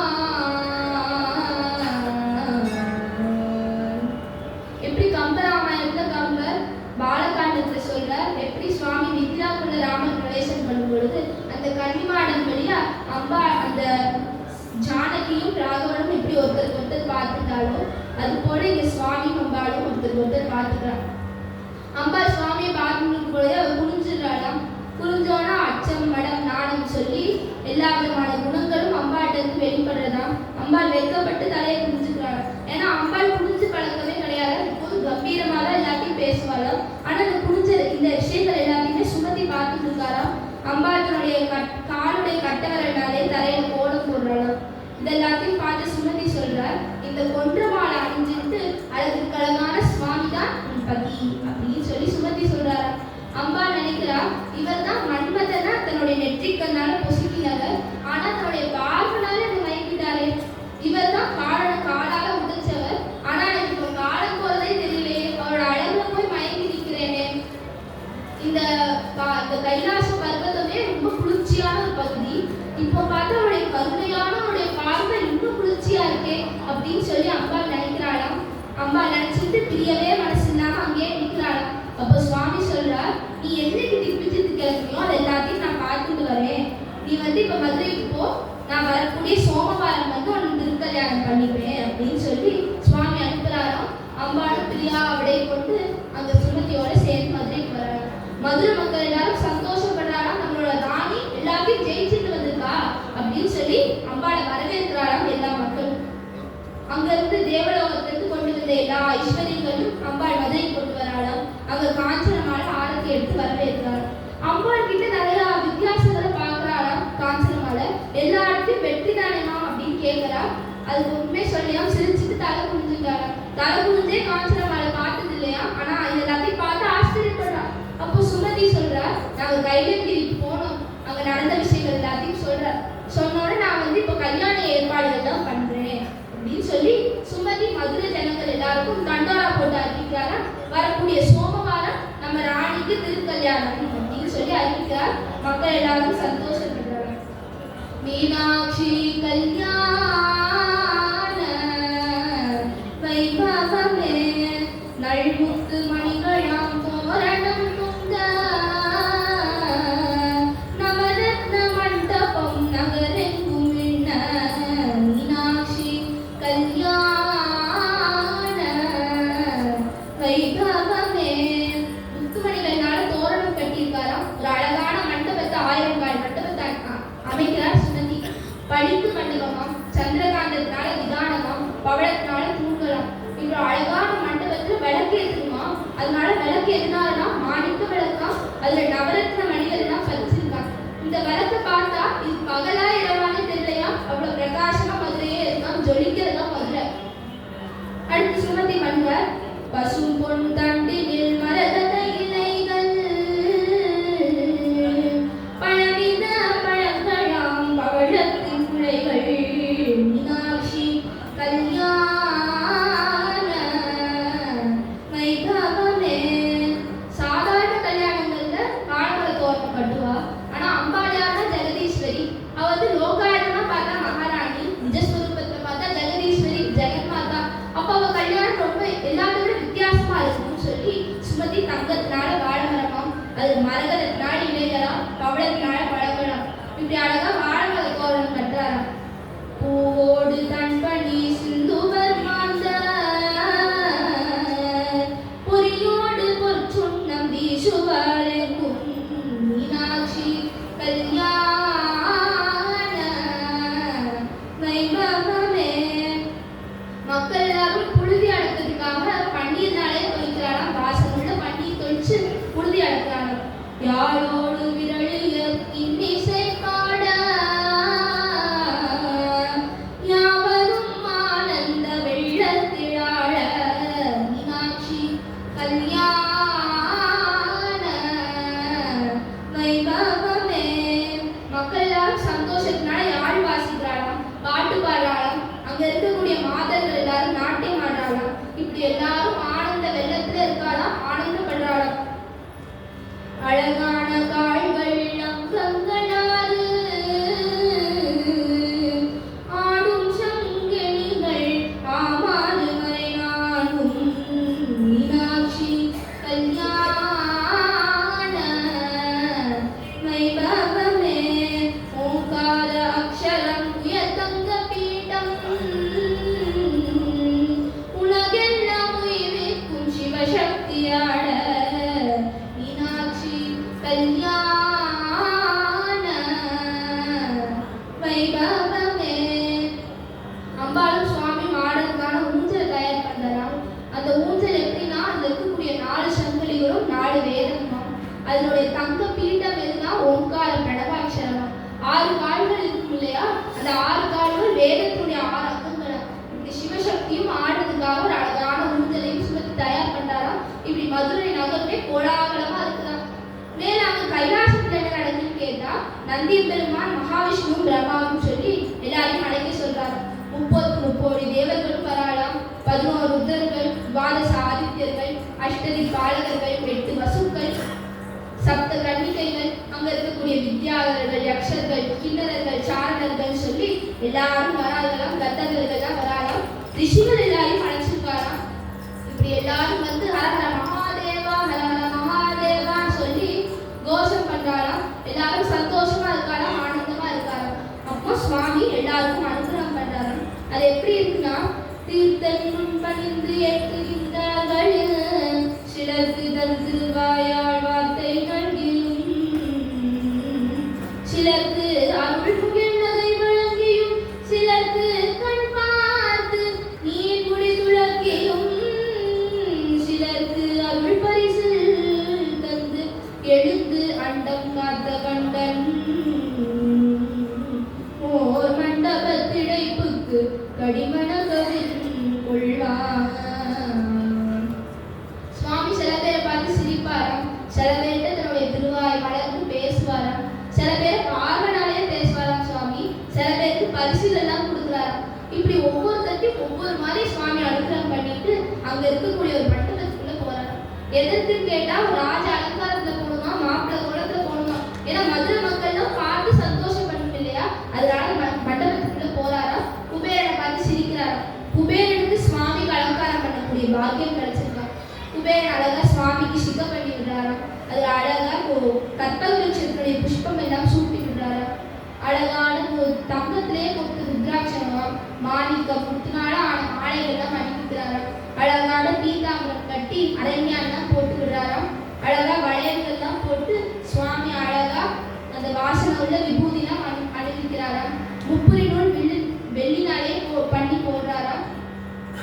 எப்படி கம்பராமாயணத்துல கம்பர் பாலகாண்டத்துல சொல்ற எப்படி சுவாமி மிதிலாக்குள்ள ராமன் பிரவேசம் பண்ணும் பொழுது அந்த கன்னிமாடம் வழியா அம்பா அந்த ஜானகியும் ராகவனும் எப்படி ஒருத்தருக்கு ஒருத்தர் பார்த்துட்டாலோ அது போல இங்க சுவாமி அம்பாளும் ஒருத்தருக்கு ஒருத்தர் பார்த்துக்கிறான். அம்பாள் சுவாமியை பார்த்துக்கும் பொழுது அவர் குனிஞ்சிடறாளாம். குனிஞ்சோன்னா அச்சம் மடம் நாணம் சொல்லி எல்லா விதமான குணங்களும் அம்பாட்ட இருந்து வெளிப்படுறதாம். அம்பாள் வெட்கப்பட்டு தலையை குனிஞ்சுக்கிறாள். ஏன்னா அம்பாள் குனிஞ்சு பழக்கமே கிடையாது. இப்போது கம்பீரமா தான் எல்லாத்தையும் பேசுவாளாம். ஆனா அந்த குனிஞ்ச இந்த விஷயங்கள் எல்லாத்தையுமே சுமதி பார்த்துட்டு இருக்காராம். அம்பாள் தன்னுடைய காலுடைய கட்டவரனாலே தரையில கோலம் போடுறாளாம். இதெல்லாத்தையும் பார்த்து சுமதி சொல்றார், இந்த கொன்ற மாலை அணிஞ்சிட்டு அதுக்கு அழகான சுவாமி தான் பதி அப்படின்னு சொல்லி சுமதி சொல்றாராம். அம்பாள் நினைக்கிறா, இவர் தான் மன்மதனா தன்னுடைய நெற்றிக்கண்ணால பொசுக்கினவர். ஆனா தன்னுடைய பார்வனால என்னை மயக்கிட்டாரே. இவர் தான் காலால உடைச்சவர். ஆனா எனக்கு இப்போ காலம் போறதே தெரியலையே. அவரோட அழகுல போய் மயங்கி நிற்கிறேனே. இந்த கைலாச பர்வதமே ரொம்ப குளிர்ச்சியான ஒரு பகுதி. இப்போ பார்த்தா அவருடைய கருணையான அவருடைய பார்வை இன்னும் குளிர்ச்சியா இருக்கே அப்படின்னு சொல்லி அம்பாள் நினைக்கிறாளாம். அம்பாள் நினைச்சிட்டு பிரியவே மனசு இல்லாம அங்கேயே நிற்கிறாளாம். அப்போ சுவாமி சொல்றார், நீ என்னைக்கு திப்பிச்சிட்டு கிளம்பியோ அது எல்லாத்தையும் நான் பார்த்துட்டு வரேன். நீ இப்ப மதுரைக்கு போ, நான் வரக்கூடிய சோமவாரம் உனக்கு திருக்கல்யாணம் பண்ணிப்பேன் அப்படின்னு சொல்லி சுவாமி அனுப்புறாராம். அம்பாளும் பிரியா அவளை கொண்டு அந்த சுமதியோட சேர்ந்து மதுரைக்கு வர்றாங்க. மதுரை மக்கள் எல்லாரும் சந்தோஷப்படுறாராம். நம்மளோட ராணி எல்லாத்தையும் ஜெயிச்சுட்டு வந்திருக்கா அப்படின்னு சொல்லி அம்பாளை வரவேற்கிறாராம் எல்லா மக்களும். அங்க இருந்து தேவலோகத்திற்கு கொண்டு வந்த எல்லா ஐஸ்வர்யங்களும் அம்பாள் மதுரை கொண்டு வராளாம். அங்க காஞ்சனமால ஆரத்தி எடுத்து வரவேற்கிறாள். அம்பாள் கிட்ட நிறைய வித்தியாசங்களை பார்க்கறாளாம். காஞ்சனமால எல்லா இடத்தையும் வெற்றி தானேமா அப்படின்னு கேட்கிறா. அதுக்கு உண்மை சொல்லியாம் சிரிச்சுட்டு தலை குனிஞ்சுட்டாராம். தலை குனிஞ்சே காஞ்சனமால பார்த்தது இல்லையா. ஆனா எல்லாத்தையும் பார்த்து ஆச்சரியப்படுறா. அப்போ சுமதி சொல்றா, நாங்க கைலங்கிரிக்கு போனோம், அங்க நடந்த விஷயங்கள் எல்லாத்தையும் சொன்னோட நான் இப்போ கல்யாண ஏற்பாடுகள் தான் பண்றேன் அப்படின்னு சொல்லி சுமதி மதுரை ஜனங்கள் எல்லாருக்கும் தண்டோரா போட்டு அறிவிக்கிறாரா. வரக்கூடிய சோமவாரம் நம்ம ராணிக்கு திருக்கல்யாணம் அப்படின்னு சொல்லி அறிவிக்கிறார். மக்கள் எல்லாரும் சந்தோஷப்படுறாங்க. மீனாட்சி கல்யாண வைபவமே நல்முத்து மணிகளாம் தோரணம் துங்க நவரத்ன மண்டபம் நகரெங்கும் என்ன மீனாட்சி கல்யாண வைபவமே. முத்துமணிகளால தோரணம் கட்டியிருக்காராம். ஒரு அழகான மண்டபத்தை 1000 கால் மண்டபத்தை அமைக்கிறார் சுமதி. படிப்பு மண்டபமாம், சந்திரகாந்தத்தினால விதானமாம், பவளத்தினால தூங்கலாம். இவ்வளோ அழகான மண்டபத்துல விளக்கு ஏற்றுமா. அதனால விளக்கு எதுனாலனா மாணிக்க விளக்காம். அதுல நவரத்ன மணிகள் எல்லாம் பதிச்சிருக்காங்க. இந்த விளக்க பார்த்தா இது பகலா இரவானே தெரியலையா. அவ்வளவு பிரகாசமா மதுரையே இருக்காம். ஜொலிக்கிறதா மதுரை. அடுத்து சுமதி பண்ற பசும் பொன் தண்டினில் மரகத இலைகள் பழவித பழங்களாம் பவழத்தின் குழைகள் மீனாட்சி கல்யாண வைபவமே. சாதாரண கல்யாணங்கள்ல வாழைமர தோரணம் கட்டுவா. ஆனா அம்பாளியான ஜெகதீஸ்வரி. அவ லோகாயணமா பார்த்தா மகாராணி, நிஜஸ்வரூபத்துல பார்த்தா ஜெகதீஸ்வரி ஜெகன்மாதா. அப்ப அவ கல்யாணம் ரொம்ப எல்லாத்தோட வித்தியாசமா இருக்கும்னு சொல்லி சுமதி தங்கத்தினால வாழைமரமாம், அது மரகதத்தினால இலைகளாம், பவளத்தினால பழங்களாம், இப்படி அழகா வாழைமர தோரணம் கட்டுறாராம். பூவோடு தன்பணி சிந்துவர் மாந்த பொறியோடு பொற்சுண்ணம் வீசுவாரெங்கும் மீனாட்சி கல்யாண வைபவமே. மக்கள் எல்லாரும் புழுதி அடக்கிறதுக்காக பன்னீர்னாலே தொழிக்கிறாராம். வாசமுள்ள பன்னீர் தொழிச்சு புழுதி வைபவமே. மக்கள் எல்லாரும் சந்தோஷத்தினால யாழ் வாசிக்கிறாளாம், பாட்டு பாடுறாளாம். அங்க இருக்கக்கூடிய மாதர்கள் எல்லாரும் நாட்டியம் ஆடுறாளாம். இப்படி எல்லாரும் ஆனந்த வெள்ளத்துல இருக்காளாம், ஆனந்தப்படுறாளாம். அழகான கால்கள் அங்கங்களாறு ஆடும் சங்கிலிகள் ஆமாறு மறைநாளும் மீனாட்சி கல்யாண வைபவமே. ஓங்கார அக்ஷரம் உயர்தங்க பீடம் உலகெல்லாம் உயிர்க்கும் சிவசக்தியாட மீனாட்சி கல்யாண வைபவமே. அம்பாளும் சுவாமி ஆடுறதுக்கான ஊஞ்சல் தயார் பண்றாங்க. அந்த ஊஞ்சல் எப்படின்னா, அதுல இருக்கக்கூடிய 4 சங்கிலிகளும் 4 வேதமா, அதனுடைய தங்க பீடம் எதுனா ஓங்கார பிரணவாட்சரமா. 6 கால்கள் இருக்கும் இல்லையா, அந்த 6 கால்கள் வேதத்துடைய 6 அங்கங்களா. இப்படி சிவசக்தியும் ஆடுறதுக்காக ஒரு அழகான ஊஞ்சலையும் சுமத்தி தயார் பண்றாராம். இப்படி மதுரை நகரமே கோலாகலமா இருக்குதான். மேல அங்க கைலாசத்துல என்ன நடக்குதுன்னு கேட்டா, நந்தி பெருமான் மகாவிஷ்ணுவும் பிரம்மாவும் சொல்லி எல்லாரையும் அழைக்க சொல்றாரு. 30 தேவர்களும் வராளாம். 11 ருத்ரர்கள், 12 ஆதித்யர்கள், அஷ்டதி பாலகர்கள், 8 வசுக்கள், 7 கன்னிகைகள், அங்க இருக்கக்கூடிய வித்யாதர்கள், யக்ஷர்கள், கிண்ணறர்கள், சாரணர்கள் சொல்லி எல்லாரும் வராங்களாம். கத்தர்கள்லாம் வராலாம். ரிஷிகள் எல்லாரையும் அழைச்சிருக்காராம். இப்படி எல்லாரும் வந்து ஹர ஹர மகாதேவா ஹர ஹர மகாதேவா சொல்லி கோஷம் பண்றாராம். எல்லாரும் சந்தோஷமா இருக்காராம், ஆனந்தமா இருக்காராம். அப்போ சுவாமி எல்லாருக்கும் அனுகிரகம் பண்றாராம். அது எப்படி இருக்குன்னா, தீர்த்தன் பணிந்து ஏற்றுகின்றார்கள் சிலருக்கு தன் திருவாயால் வார்த்தை நல்கியும், சிலருக்கு அருள் புகழ் நகை வழங்கியும், சிலருக்கு கண் பார்த்து நீர் குடி துளக்கியும், சிலருக்கு அருள் பரிசு தந்து எடுத்து அண்டம் காத்த கண்டன் ஓர் மண்டபத்திடைப்புக்கு கடிமணகரின் கொள்ளான். சுவாமி சில பேரை பார்த்து சிரிப்பாராம், சில பேர்கிட்ட தன்னுடைய திருவாய் மலர்ந்து பேசுவாராம், சில பேர் பார்வனாலே பேசுவாராம் சுவாமி, சில பேருக்கு பரிசுகள் எல்லாம் கொடுக்குறாராம். இப்படி ஒவ்வொருத்தையும் ஒவ்வொரு மாதிரி சுவாமி அனுகிரகம் பண்ணிட்டு அங்க இருக்கக்கூடிய ஒரு மண்டபத்துக்குள்ள போறாராம். எதற்கு கேட்டா, ராஜ அலங்காரத்துல போகணுமா, மாப்பிள்ளை குளத்துல போகணுமா, ஏன்னா மதுரை மக்கள்லாம் பார்த்து சந்தோஷப்படணும் இல்லையா, அதனால மண்டபத்துக்குள்ள போறாராம். குபேரனை பார்த்து சிரிக்கிறாராம். குபேரனுக்கு சுவாமிக்கு அலங்காரம் பண்ணக்கூடிய பாக்கியம் கிடைச்சிருக்கான். குபேரன் அழகா சுவாமிக்கு சிக்க பண்ணி விடுறாராம். அது அழகா கற்பகவருஷத்தினுடைய புஷ்பம் எல்லாம் சூட்டி விடுறாராம். அழகான தங்கத்திலே கொத்து ருத்ராட்சம், மாணிக்கம், முத்துனால ஆன மாலைகள் எல்லாம் அணிவிக்கிறாராம். அழகான பீதாம்பரம் கட்டி அரண்யான் போட்டு விடுறாராம். அழகா வளையல்கள்லாம் போட்டு சுவாமி அழகா அந்த வாசனை உள்ள விபூதிலாம் அணிவிக்கிறாராம். முப்புரி நூல் வெள்ளினாலே பண்ணி போடுறாராம்.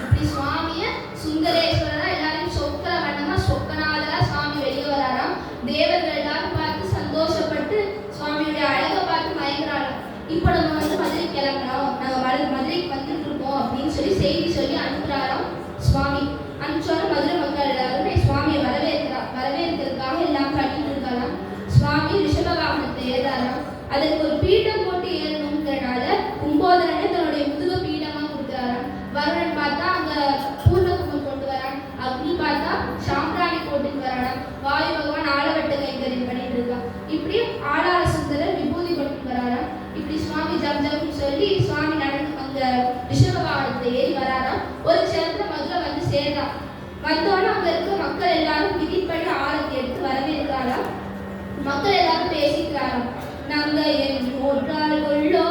அப்படி சுவாமிய சுந்தரேஸ்வரரா எல்லாரையும் சொக்கர வண்ணமா சொக்கநாதரா சுவாமி வெளியே வராராம். தேவர்கள் எல்லாரும் பார்த்து சந்தோஷப்பட்டு சுவாமியுடைய அழகை பார்த்து மயங்குறாராம். இப்போ நம்ம வந்து மதுரை கிளம்புறோம், நாங்க மதுரைக்கு வந்துட்டு இருக்கோம் அப்படின்னு சொல்லி செய்தி சொல்லி அனுப்புறாராம் சுவாமி. அனுப்பிச்சோட மதுரை மக்கள் எல்லாருமே சுவாமியை வரவேற்கிறதுக்காக எல்லாம் பண்ணிட்டு இருக்காராம். சுவாமி ரிஷப வாகனத்தை ஏறாராம். அதற்கு ஒரு பீடம் போட்டு ஏறணுங்கிறனால கும்போதரனே தன்னுடைய முதுக பீடமா கொடுக்குறாராம். வருணன் பார்த்தா அங்க பூர்ணகுமம் கொண்டு வரான். அக்னி பார்த்தா சாம்பிராணி போட்டுட்டு வரான். வாயு பகவான் ஆலவட்ட கைங்கரியம் பண்ணிட்டு இருக்கான். இப்படி ஆளார சுந்தரர் விபூதி கொண்டு வராராம். இப்படி சுவாமி ஜம் ஜம்னு சொல்லி சுவாமி நடந்து அங்க ரிஷப வாகனத்தை ஏறி வராராம். ஒரு சேரத்துல மதுரை வந்து சேர்றான். வந்தோன்னு அங்க இருக்க மக்கள் எல்லாரும் விதிப்படி ஆரத்தி எடுத்து வரவேற்கிறாராம். மக்கள் எல்லாரும் பேசிக்கிறாராம். நாங்க என் ஒன்றால் கொள்ளோ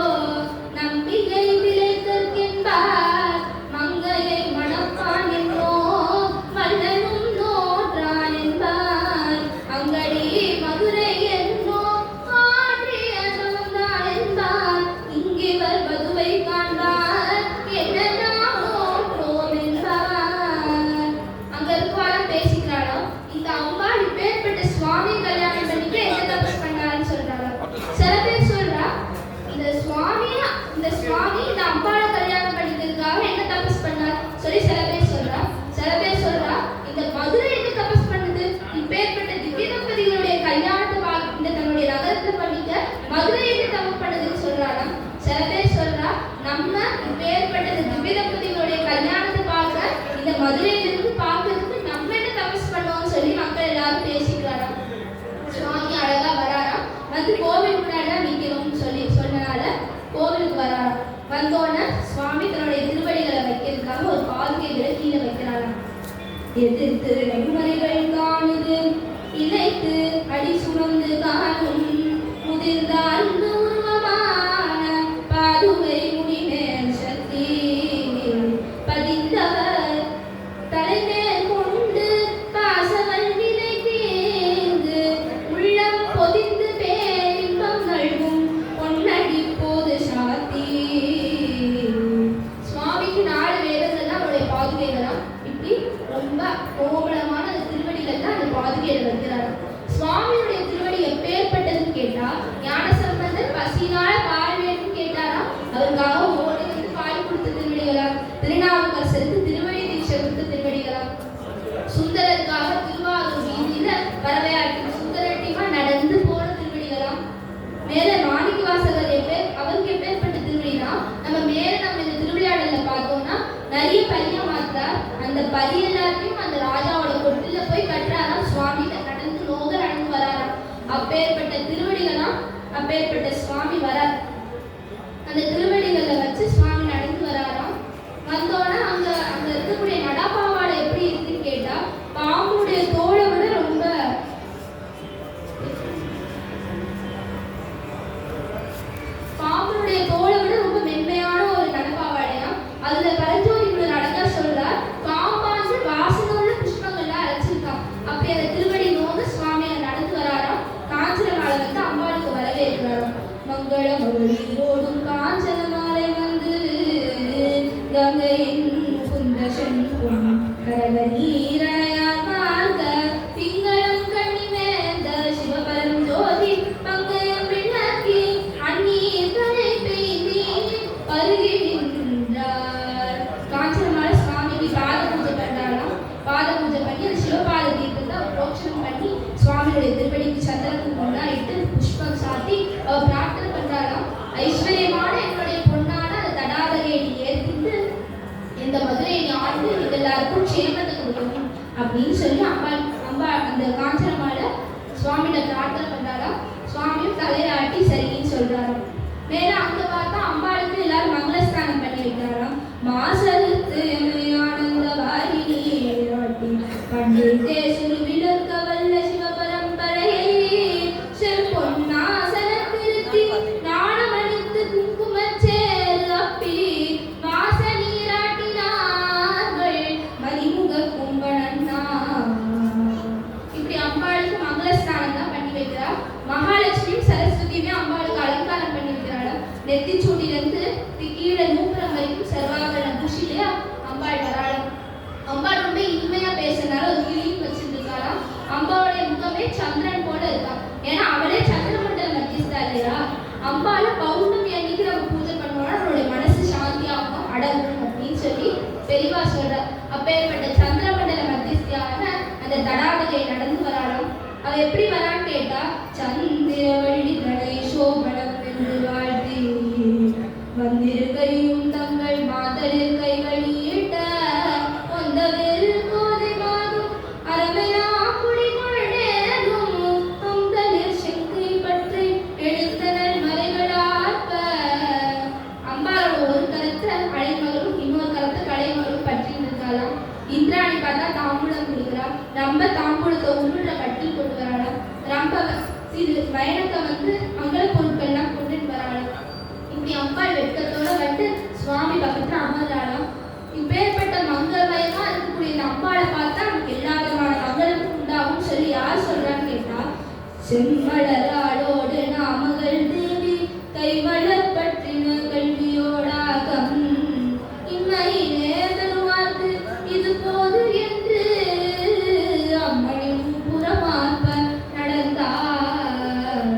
நம்பிக்கை திளைத்தற்கென்பார், மங்கையை மணப்பான் என்றோ மன்னனும் நோற்றான் என்பார், அங்கடி மதுரை என்னோ ஆற்றிய சொந்தான் என்பார், இங்கிவர் மதுவை காண்பார் என்னெல்லாம் நோற்றோம் என்பார். அங்க இருப்பாலும் பேசிக்கிறாராம். இந்த அம்பாள் இப்பேற்பட்ட சுவாமி கல்யாணம் பண்ணிட்டு என்ன தபஸ் பண்ணாருன்னு சொல்றாராம். சில பேர் சொல்றா, இந்த எல்லாரும் பேசிக்கிறாராம். சுவாமி அழகா வராராம். வந்து கோவில் முன்னாடி தான் நிற்கணும்னு சொன்னனால கோவிலுக்கு வராராம். வந்தோடனே சுவாமி தன்னுடைய திருவடிகளை வைக்கிறதுக்காக ஒரு பாதுகைகளை கீழே வைக்கிறாராம். எதிர்த்து நெடுமறைகள் காணுது இழைத்து அடி சுமந்து காணும் முதிர்ந்த அன்பு உருவமான பாதுகை முடிமேல் சக்தி பதிந்தவர் தலைமேல் கொண்டு பாசவல்வினை தீர்ந்து உள்ளம் பொதிந்து பேரின்பம் நல்கும் பொன்னடி போது சாத்தி. சுவாமிக்கு 4 வேதங்கள் தான் அவருடைய பாதுகைகளாம். இப்படி ரொம்ப கோமளமான அந்த திருவடிகள் தான் அந்த பாதுகையில வைக்கிறாராம். சுவாமியுடைய திருவடி எப்பேற்பட்டதுன்னு கேட்டா, ஞானசம்பந்தர் பசினால பால் வேணும்னு கேட்டாரா, அவருக்காக ஓடி வந்து பால் கொடுத்த திருவடிகளா. திருநாவுக்கரசருக்கு திருவடி தீட்சை கொடுத்த திருவடிகளா. சுந்தரருக்காக திருவாரூர் வீதியில வரவையாட்டு சுந்தரட்டிமா நடந்து போன திருவடிகளாம். மேல மாணிக்க வாசகர் அவருக்கு எப்பேற்பட்ட திருவடினா, நம்ம இந்த திருவிளையாடல பார்த்தோம்னா நிறைய பரிய மாத்தார். அந்த பரி எல்லாத்தையும் அந்த ராஜாவோட கொட்டில போய் கட்டுறாராம். சுவாமி நடந்து நடந்து வராராம். அப்பேற்பட்ட திருவடிகளாம். அப்பேற்பட்ட சுவாமி வரார். அந்த திருவடிகளை வச்சு சுவாமி நடந்து வராராம். வந்தோன்னா அங்க இருக்கக்கூடிய நடாப்பாவாடை எப்படி இருக்குன்னு கேட்டா, பாம்புடைய தோலை விட ரொம்ப மென்மையான ஒரு நடப்பாவாடையா. அதுல பரஞ்சோதி நடந்தா சொல்றார், காம்பாஞ்சு வாசனுள்ள புஷ்பங்கள்லாம் அரைச்சிருக்கான். அப்படி அந்த திருவடி நோங்க சுவாமி நடந்து வராராம். காஞ்சன மாலை வந்து அம்பாளுக்கு வரவேற்கிறாராம். மங்களம் ஓடும் காஞ்சன மாலை வந்து கங்கையின் குந்த சென்றும் கரக நீரையார் பார்க்க திங்களும் கண்ணி மேந்த சிவபரம் ஜோதி பங்கையம் விளக்கி அந்நீர் தலை பெய்தி வருகின்றார். காஞ்சனமாலை சுவாமிக்கு பாத பூஜை பண்றாராம். பாத பூஜை பண்ணி அந்த சிவபாத தீர்த்தத்தை புரோக்ஷனம் பண்ணி சுவாமியுடைய திருவடிக்கு சந்திரத்துக்கு முன்னாடிட்டு புஷ்பம் சாத்தி அவர் பிரார்த்தனை பண்றாராம். ஐஸ்வர்யமான என்னுடைய பொண்ணான அந்த தடாதகையை நீ ஏற்கிட்டு இந்த மதுரையை நீ ஆண்டு எல்லாருக்கும் க்ஷேமத்தை கொடுக்கணும் அப்படின்னு சொல்லி அம்பா அந்த காஞ்சனமாலை சுவாமியிட பிரார்த்தனை பண்றாராம். சுவாமியும் தலையாட்டி சரின்னு சொல்றாராம். மேல அங்க பார்த்தா அம்பாளுக்கு எல்லாரும் மங்களஸ்தானம் பண்ணி வைக்கிறாராம். மாசலுத்து ஆனந்த வாரிணி பண்டிதே சுருவிலக்க வல்ல சிவபரம்பரையை செல்பொன்னாசன திருத்தி நாணமணித்து குங்குமச்சேர் அப்பி வாச நீராட்டினார்கள் மதிமுக கும்பணன்னா. இப்படி அம்பாளுக்கு மங்களஸ்தானம் தான் பண்ணி வைக்கிறார். மகாலட்சுமி சரஸ்வதியுமே அம்பாளுக்கு அலங்காரம் பண்ணி வைக்கிறாள். நெத்திச்சூடிலிருந்து கீழே நூப்புறம் வரைக்கும் சர்வாகரண குஷிலே அம்பாள் வராளாம். அம்பாள் ரொம்ப இனிமையா பேசுறதுனால ஒரு கிளியும் வச்சிருக்காளாம். அம்பாவுடைய முகமே சந்திரன் போல இருக்கான். ஏன்னா அவளே சந்திரமண்டல மத்தியஸ்தா இல்லையா. அம்பால பௌர்ணமி அன்னைக்கு நம்ம பூஜை பண்ணுவோம்னா நம்மளுடைய மனசு சாந்தியாகும் அடங்கும் அப்படின்னு சொல்லி பெரியவா சொல்றார். அப்பேற்பட்ட சந்திரமண்டல மத்தியஸ்தியான அந்த தடாதகை நடந்து வராளாம். அவ எப்படி வரான்னு கேட்டா, சந்திரவள்ளி தடை சோபனம் என்று வாழ்த்தி வந்திருக்கையும் தங்கள் மாதரில் கைகள் ஈட்ட ஒந்தவில் கோதை மாதும் அரமையா குடிகொண்டேதும் தொங்கலில் செங்கை பற்றி எழுத்தனல் மறைகளாற்ப. அம்பாளோட ஒரு கரத்தை அழைமகளும் இன்னொரு கரத்தை கலைமகளும் பற்றி இருக்காளாம். இந்திராணி பார்த்தா தாம்பூலம் கொடுக்குறா. ரொம்ப தாம்பூலத்தை உருளை கட்டி கொண்டு வராளாம். ரொம்ப இது பயணத்தை வந்து மங்கள பொருட்கள்லாம் கொண்டுட்டு வராளாம். இப்படி அம்பாள் வெட்கத்தோட வந்து சுவாமி பக்கத்துல அமர்றாளாம். இப்பேற்பட்ட மங்களமயமா இருக்கக்கூடிய இந்த அம்பாளை பார்த்தா நமக்கு எல்லா விதமான மங்களமும் உண்டாகும் சொல்லி யார் சொல்றான்னு கேட்டா, செம்மலராளோடு நாமகள் தேவி கைவளர் பற்றின கல்வியோடாகம் இம்மையிலே தருவார்க்கு இது போது என்று அம்மனின் புறமாற்ப நடந்தார்.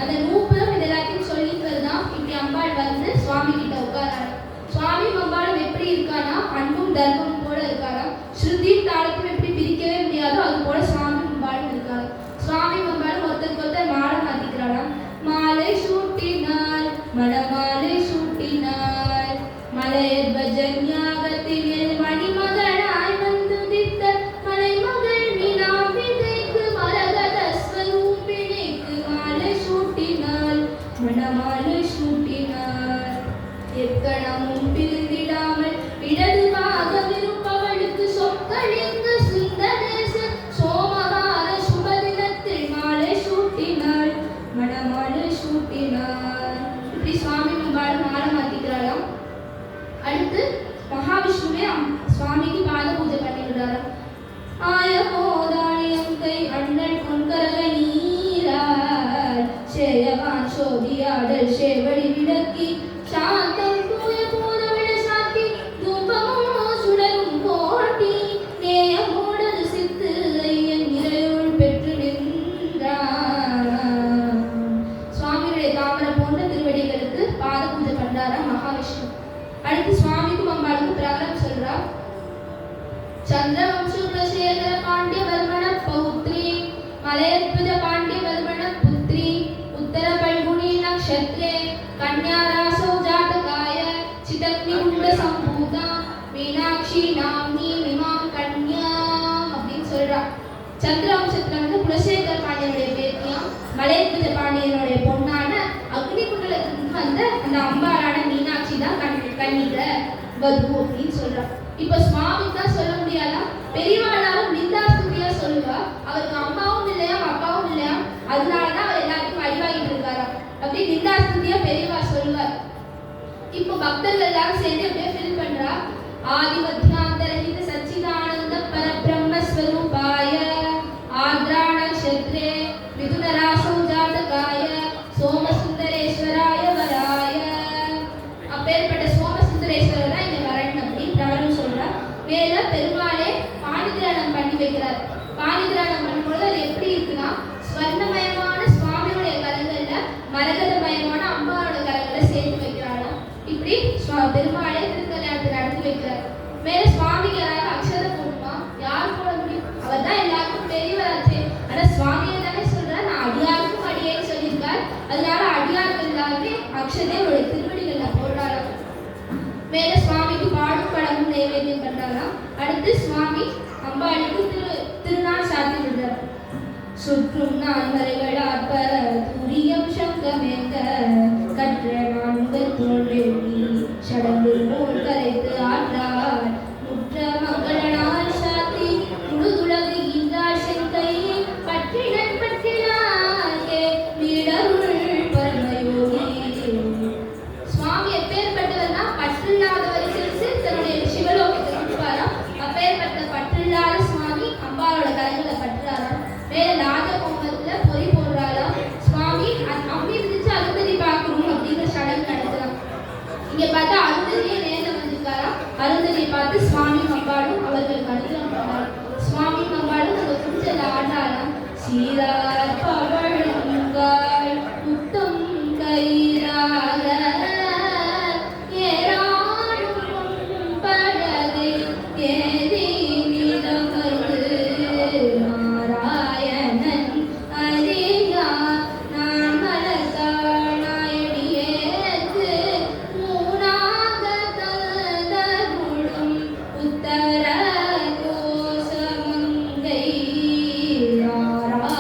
அந்த நூப்புறம் இது எல்லாத்தையும் சொல்லிட்டு வருதான். இப்படி அம்பாள் வந்து சுவாமி கிட்ட உட்காராரு. சுவாமி அம்பாளும் எப்படி இருக்கானா, அன்பும் தர்மமும் போல இருக்காரா. ஸ்ருதியும் தாளத்தையும் எப்படி பிரிக்கவே முடியாதோ அது போல சுவாமி அம்பாளும் இருக்காரு. சுவாமி அம்பாளும் ஒருத்தருக்கு ஒருத்தர் மாலை மாத்திக்கிறாளாம். மாலை சூட்டினாள் மணமாலை சூட்டினாள் மலையர் பஜன்யாகத்தில் மணிமகளாய் வந்து தித்த மலைமகள் மீனாவித சந்திரவம்சத்துல வந்து குலசேகர பாண்டியனுடைய பேத்தியும் மலையத்வஜ பாண்டியனுடைய பொண்ணான அக்னி குண்டலத்துக்கு வந்த அந்த அம்பாளான மீனாட்சி தான் கன்னிக வது அப்படின்னு சொல்றான். இப்ப சுவாமி தான் சொல்ல முடியாதா? பெரியவாளாலும் நிந்தாஸ்துதியா சொல்லுவா. அவருக்கு அம்மாவும் இல்லையாம் அப்பாவும் இல்லையாம், அதனாலதான் அவர் எல்லாத்தையும் அடிவாங்கிட்டு இருக்காரா அப்படி நிந்தாஸ்துதியா பெரியவா சொல்லுவார். இப்போ பக்தர்கள் எல்லாரும் சேர்ந்து அப்படியே ஃபீல் பண்றா. ஆதிமத்யாந்தரஹித சச்சிதானந்த பரபிரம்ம ஸ்வரூபாய ஆத்ராண க்ஷத்ரே மிதுனராசௌ ஜாதகாய சோமசுந்தரேஸ்வராய வராய. அப்பேற்பட்ட சோமசுந்தரேஸ்வரர் தான் இங்க வரணும் அப்படின்னு பிரபலம் சொல்றார். மேல பெருமாளே பாணிகிரானம் பண்ணி வைக்கிறார். பாணிகிரானம் பண்ணும்போது அது எப்படி இருக்குன்னா, ஸ்வர்ணமயமான சுவாமியுடைய கரங்கள்ல மரகதமயமான அம்பாவோட கரங்களை சேர்த்து வைக்கிறாராம். இப்படி பெருமாளே திருக்கல்யாணத்தை நடத்தி வைக்கிறார். மேல சுவாமிக்கு யாராவது அக்ஷரம் போடுமா? யார் போட முடியும்? அவர் தான் எல்லாருக்கும் பெரியவராச்சே. ஆனா சுவாமியை தானே சொல்றார், நான் அடியாருக்கும் அடியேன்னு சொல்லியிருக்கார். அதனால அடியார்கள் எல்லாருமே அக்ஷரே அவருடைய திருவடிகள்ல போடுறாராம். மேல சுவாமிக்கு பாடும் பழமும் நைவேத்தியம் பண்றாராம். அடுத்து சுவாமி அம்பாளுக்கு திருநாள் சாத்தி விடுறார். சுற்றும் நான்மறைகள் ஆற்ப துரியம் சங்கமேங்க கற்ற நான்கள் தோன்றி சடங்கு நூல் கரைத்து ஆற்றார் முற்ற மங்களனார் சாத்தி முழுதுலகு ஈந்தார் செங்கை பற்றினன் பற்றினார்கே வீடருள் பரமயோகி. சுவாமி எப்பேற்பட்டவர்னா பற்றில்லாதவர்களுக்கு தன்னுடைய சிவலோகத்தை கொடுப்பாராம். அப்பேற்பட்ட பற்றில்லாத சுவாமி அம்பாளோட கரங்களை பற்றாராம். மேல ராஜகோமத்துல பொறி போடுறாராம். சுவாமி அப்படி இருந்துச்சு அருந்ததி பார்க்கணும் அப்படிங்கிற சடங்கு நடத்துறான். இங்க பார்த்தா அருந்ததியை நேரில் வந்திருக்காராம். அருந்ததியை பார்த்து சுவாமி அம்பாளும் அவர்களுக்கு அனுகிரகம் பண்ணார். சுவாமி அம்பாளும் அந்த குஞ்சல ஆடுறாராம். சீரார் பவழுங்காய் முத்தம் கயிறாக ஏராடும் படகை ஏதி நிலமது நாராயணன் அறியா நான் மலர்த்தாள் நாயடியேற்கு மூணாக தந்தருளும் உத்தர கோசமங்கை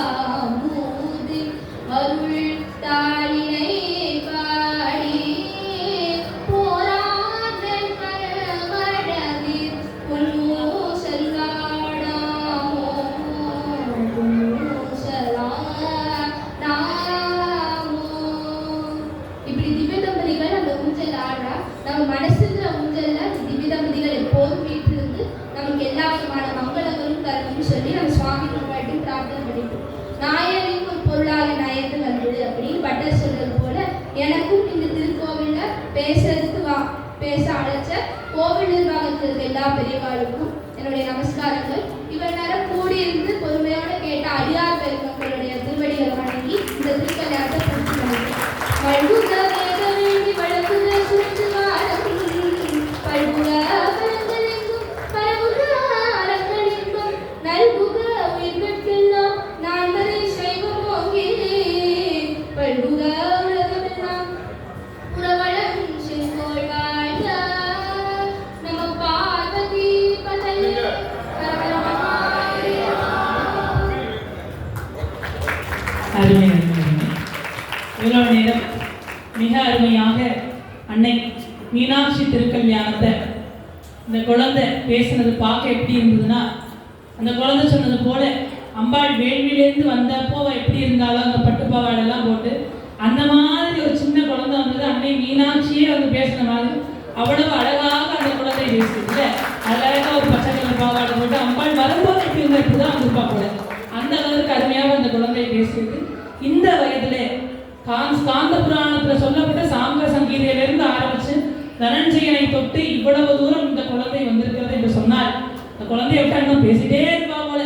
யாராமூதி அருள் தாளினை பாடி போராட்டம் கரமடவில் பொன்னூசல் காடாமோ பொன்னூசலாடாமோ. இப்படி திவ்ய தம்பதிகள் அந்த ஊஞ்சல் ஆடுறா. நம்ம மனசுல ஊஞ்சல்ல திவ்ய தம்பதிகள் எப்போதும் வீட்டிலிருந்து நமக்கு எல்லா விதமான மங்களங்களும் தரணும்னு சொல்லி நம்ம சுவாமி முன்னாடி பிரார்த்தனை பண்ணிட்டோம். நாயரின் ஒரு பொருளாக நயந்து வந்தது அப்படின்னு பட்டர் சொல்றது போல எனக்கும் இந்த திருக்கோவில்ல பேசுறதுக்கு பேச அழைச்ச கோவில் நிர்வாகத்தில் இருக்க எல்லா பெரியவாளுக்கும் என்னுடைய நமஸ்காரங்கள். இவர் நேரம் கூடியிருந்து பொறுமையோட கேட்ட அடியார் பெருமக்களுடைய திருவடிகளை வணங்கி இந்த திருக்கல்யாணத்தை பூர்த்தி பண்ணிட்டேன். வழுகுக வேக வேண்டி வழங்குக சுற்று வாரம் பழுகுக பரங்கலெங்கும் பரவுக அரங்கலிங்கம் நல்குக உயிர்கட்கெல்லாம் நான்மறை சைவம் ஓங்கி பழுகுக உலகமெல்லாம் புறவளம் செங்கோல் வாழ்க. நம பார்வதி பதயே அருமை அருமை. இவ்வளவு நேரம் மிக அருமையாக அன்னை மீனாட்சி திருக்கல்யாணத்தை இந்த குழந்தை பேசுனது பார்க்க எப்படி இருந்ததுன்னா, அந்த குழந்தை சொன்னது போல அம்பாள் வேள்வியிலேருந்து வந்தப்போ எப்படி இருந்தாலும் அந்த பட்டுப்பாவாடெல்லாம் போட்டு அந்த மாதிரி ஒரு சின்ன குழந்தை வந்தது. அன்னை மீனாட்சியே வந்து பேசுன மாதிரி அவ்வளவு அழகாக அந்த குழந்தை பேசுது இல்லை. அழகாக ஒரு பச்சை கலர் பாவாடை போட்டு அம்பாள் வரும்போது எப்படி இருந்தால் இப்படி தான் வந்திருப்பா போல அந்த அளவுக்கு அருமையாக அந்த குழந்தை பேசியது. இந்த வயதுல காந்த புராணத்துல சொல்லப்பட்ட சாங்க சங்கீதையிலிருந்து ஆரம்பிச்சு தனஞ்சயனை தொட்டு இவ்வளவு தூரம் இந்த குழந்தை வந்திருக்கிறது என்று சொன்னால், இந்த குழந்தைய விட்டா இன்னும் பேசிட்டே இருப்பா போல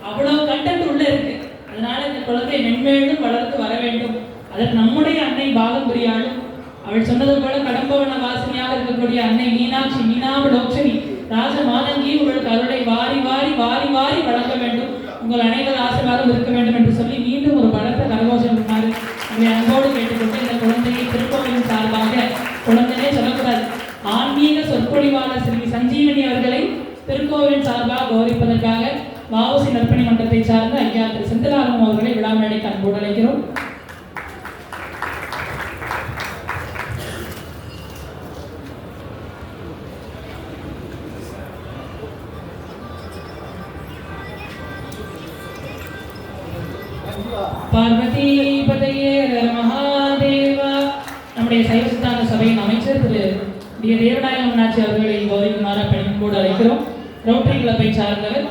அவ்வளவு கண்டென்ட் உள்ள இருக்கு. அதனால இந்த குழந்தை மென்மேலும் வளர்த்து வர வேண்டும். அதற்கு நம்முடைய அன்னை பாகம்பிரியாளும் அவள் சொன்னது போல கடம்பவன வாசனையாக இருக்கக்கூடிய அன்னை மீனாட்சி மீனாபலோக்ஷனி ராஜ மாதங்கி உங்களுக்கு அருளை வாரி வாரி வாரி வாரி வழங்க வேண்டும். உங்கள் அனைவர் ஆசீர்வாதம் இருக்க வேண்டும் என்று சொல்லி மீண்டும் ஒரு பலத்த கரகோஷம் இருந்தாரு. உங்களை அன்போடு கேட்டுக்கொண்டு இந்த குழந்தையை திருக்கோவிலின் சார்பாக, குழந்தையே சொல்லக்கூடாது, ஆன்மீக சொற்பொழிவாளர் ஸ்ரீ சஞ்சீவனி அவர்களை திருக்கோவிலின் சார்பாக கௌரவிப்பதற்காக வஉசி நற்பணி மன்றத்தை சார்ந்த ஐயா திரு செந்திலாரம் அவர்களை விழா மேடைக்கு அன்போடு அழைக்கிறோம். பார்வதி பதையே மகாதேவா. நம்முடைய சைவ சித்தாந்த சபையின் அமைச்சர் திரு டி. தேவநாயகம் நாச்சி அவர்களை கௌரவிக்குமாறு பணிவோடு அழைக்கிறோம். ரோட்டரி கிளப்பை சார்ந்தவர்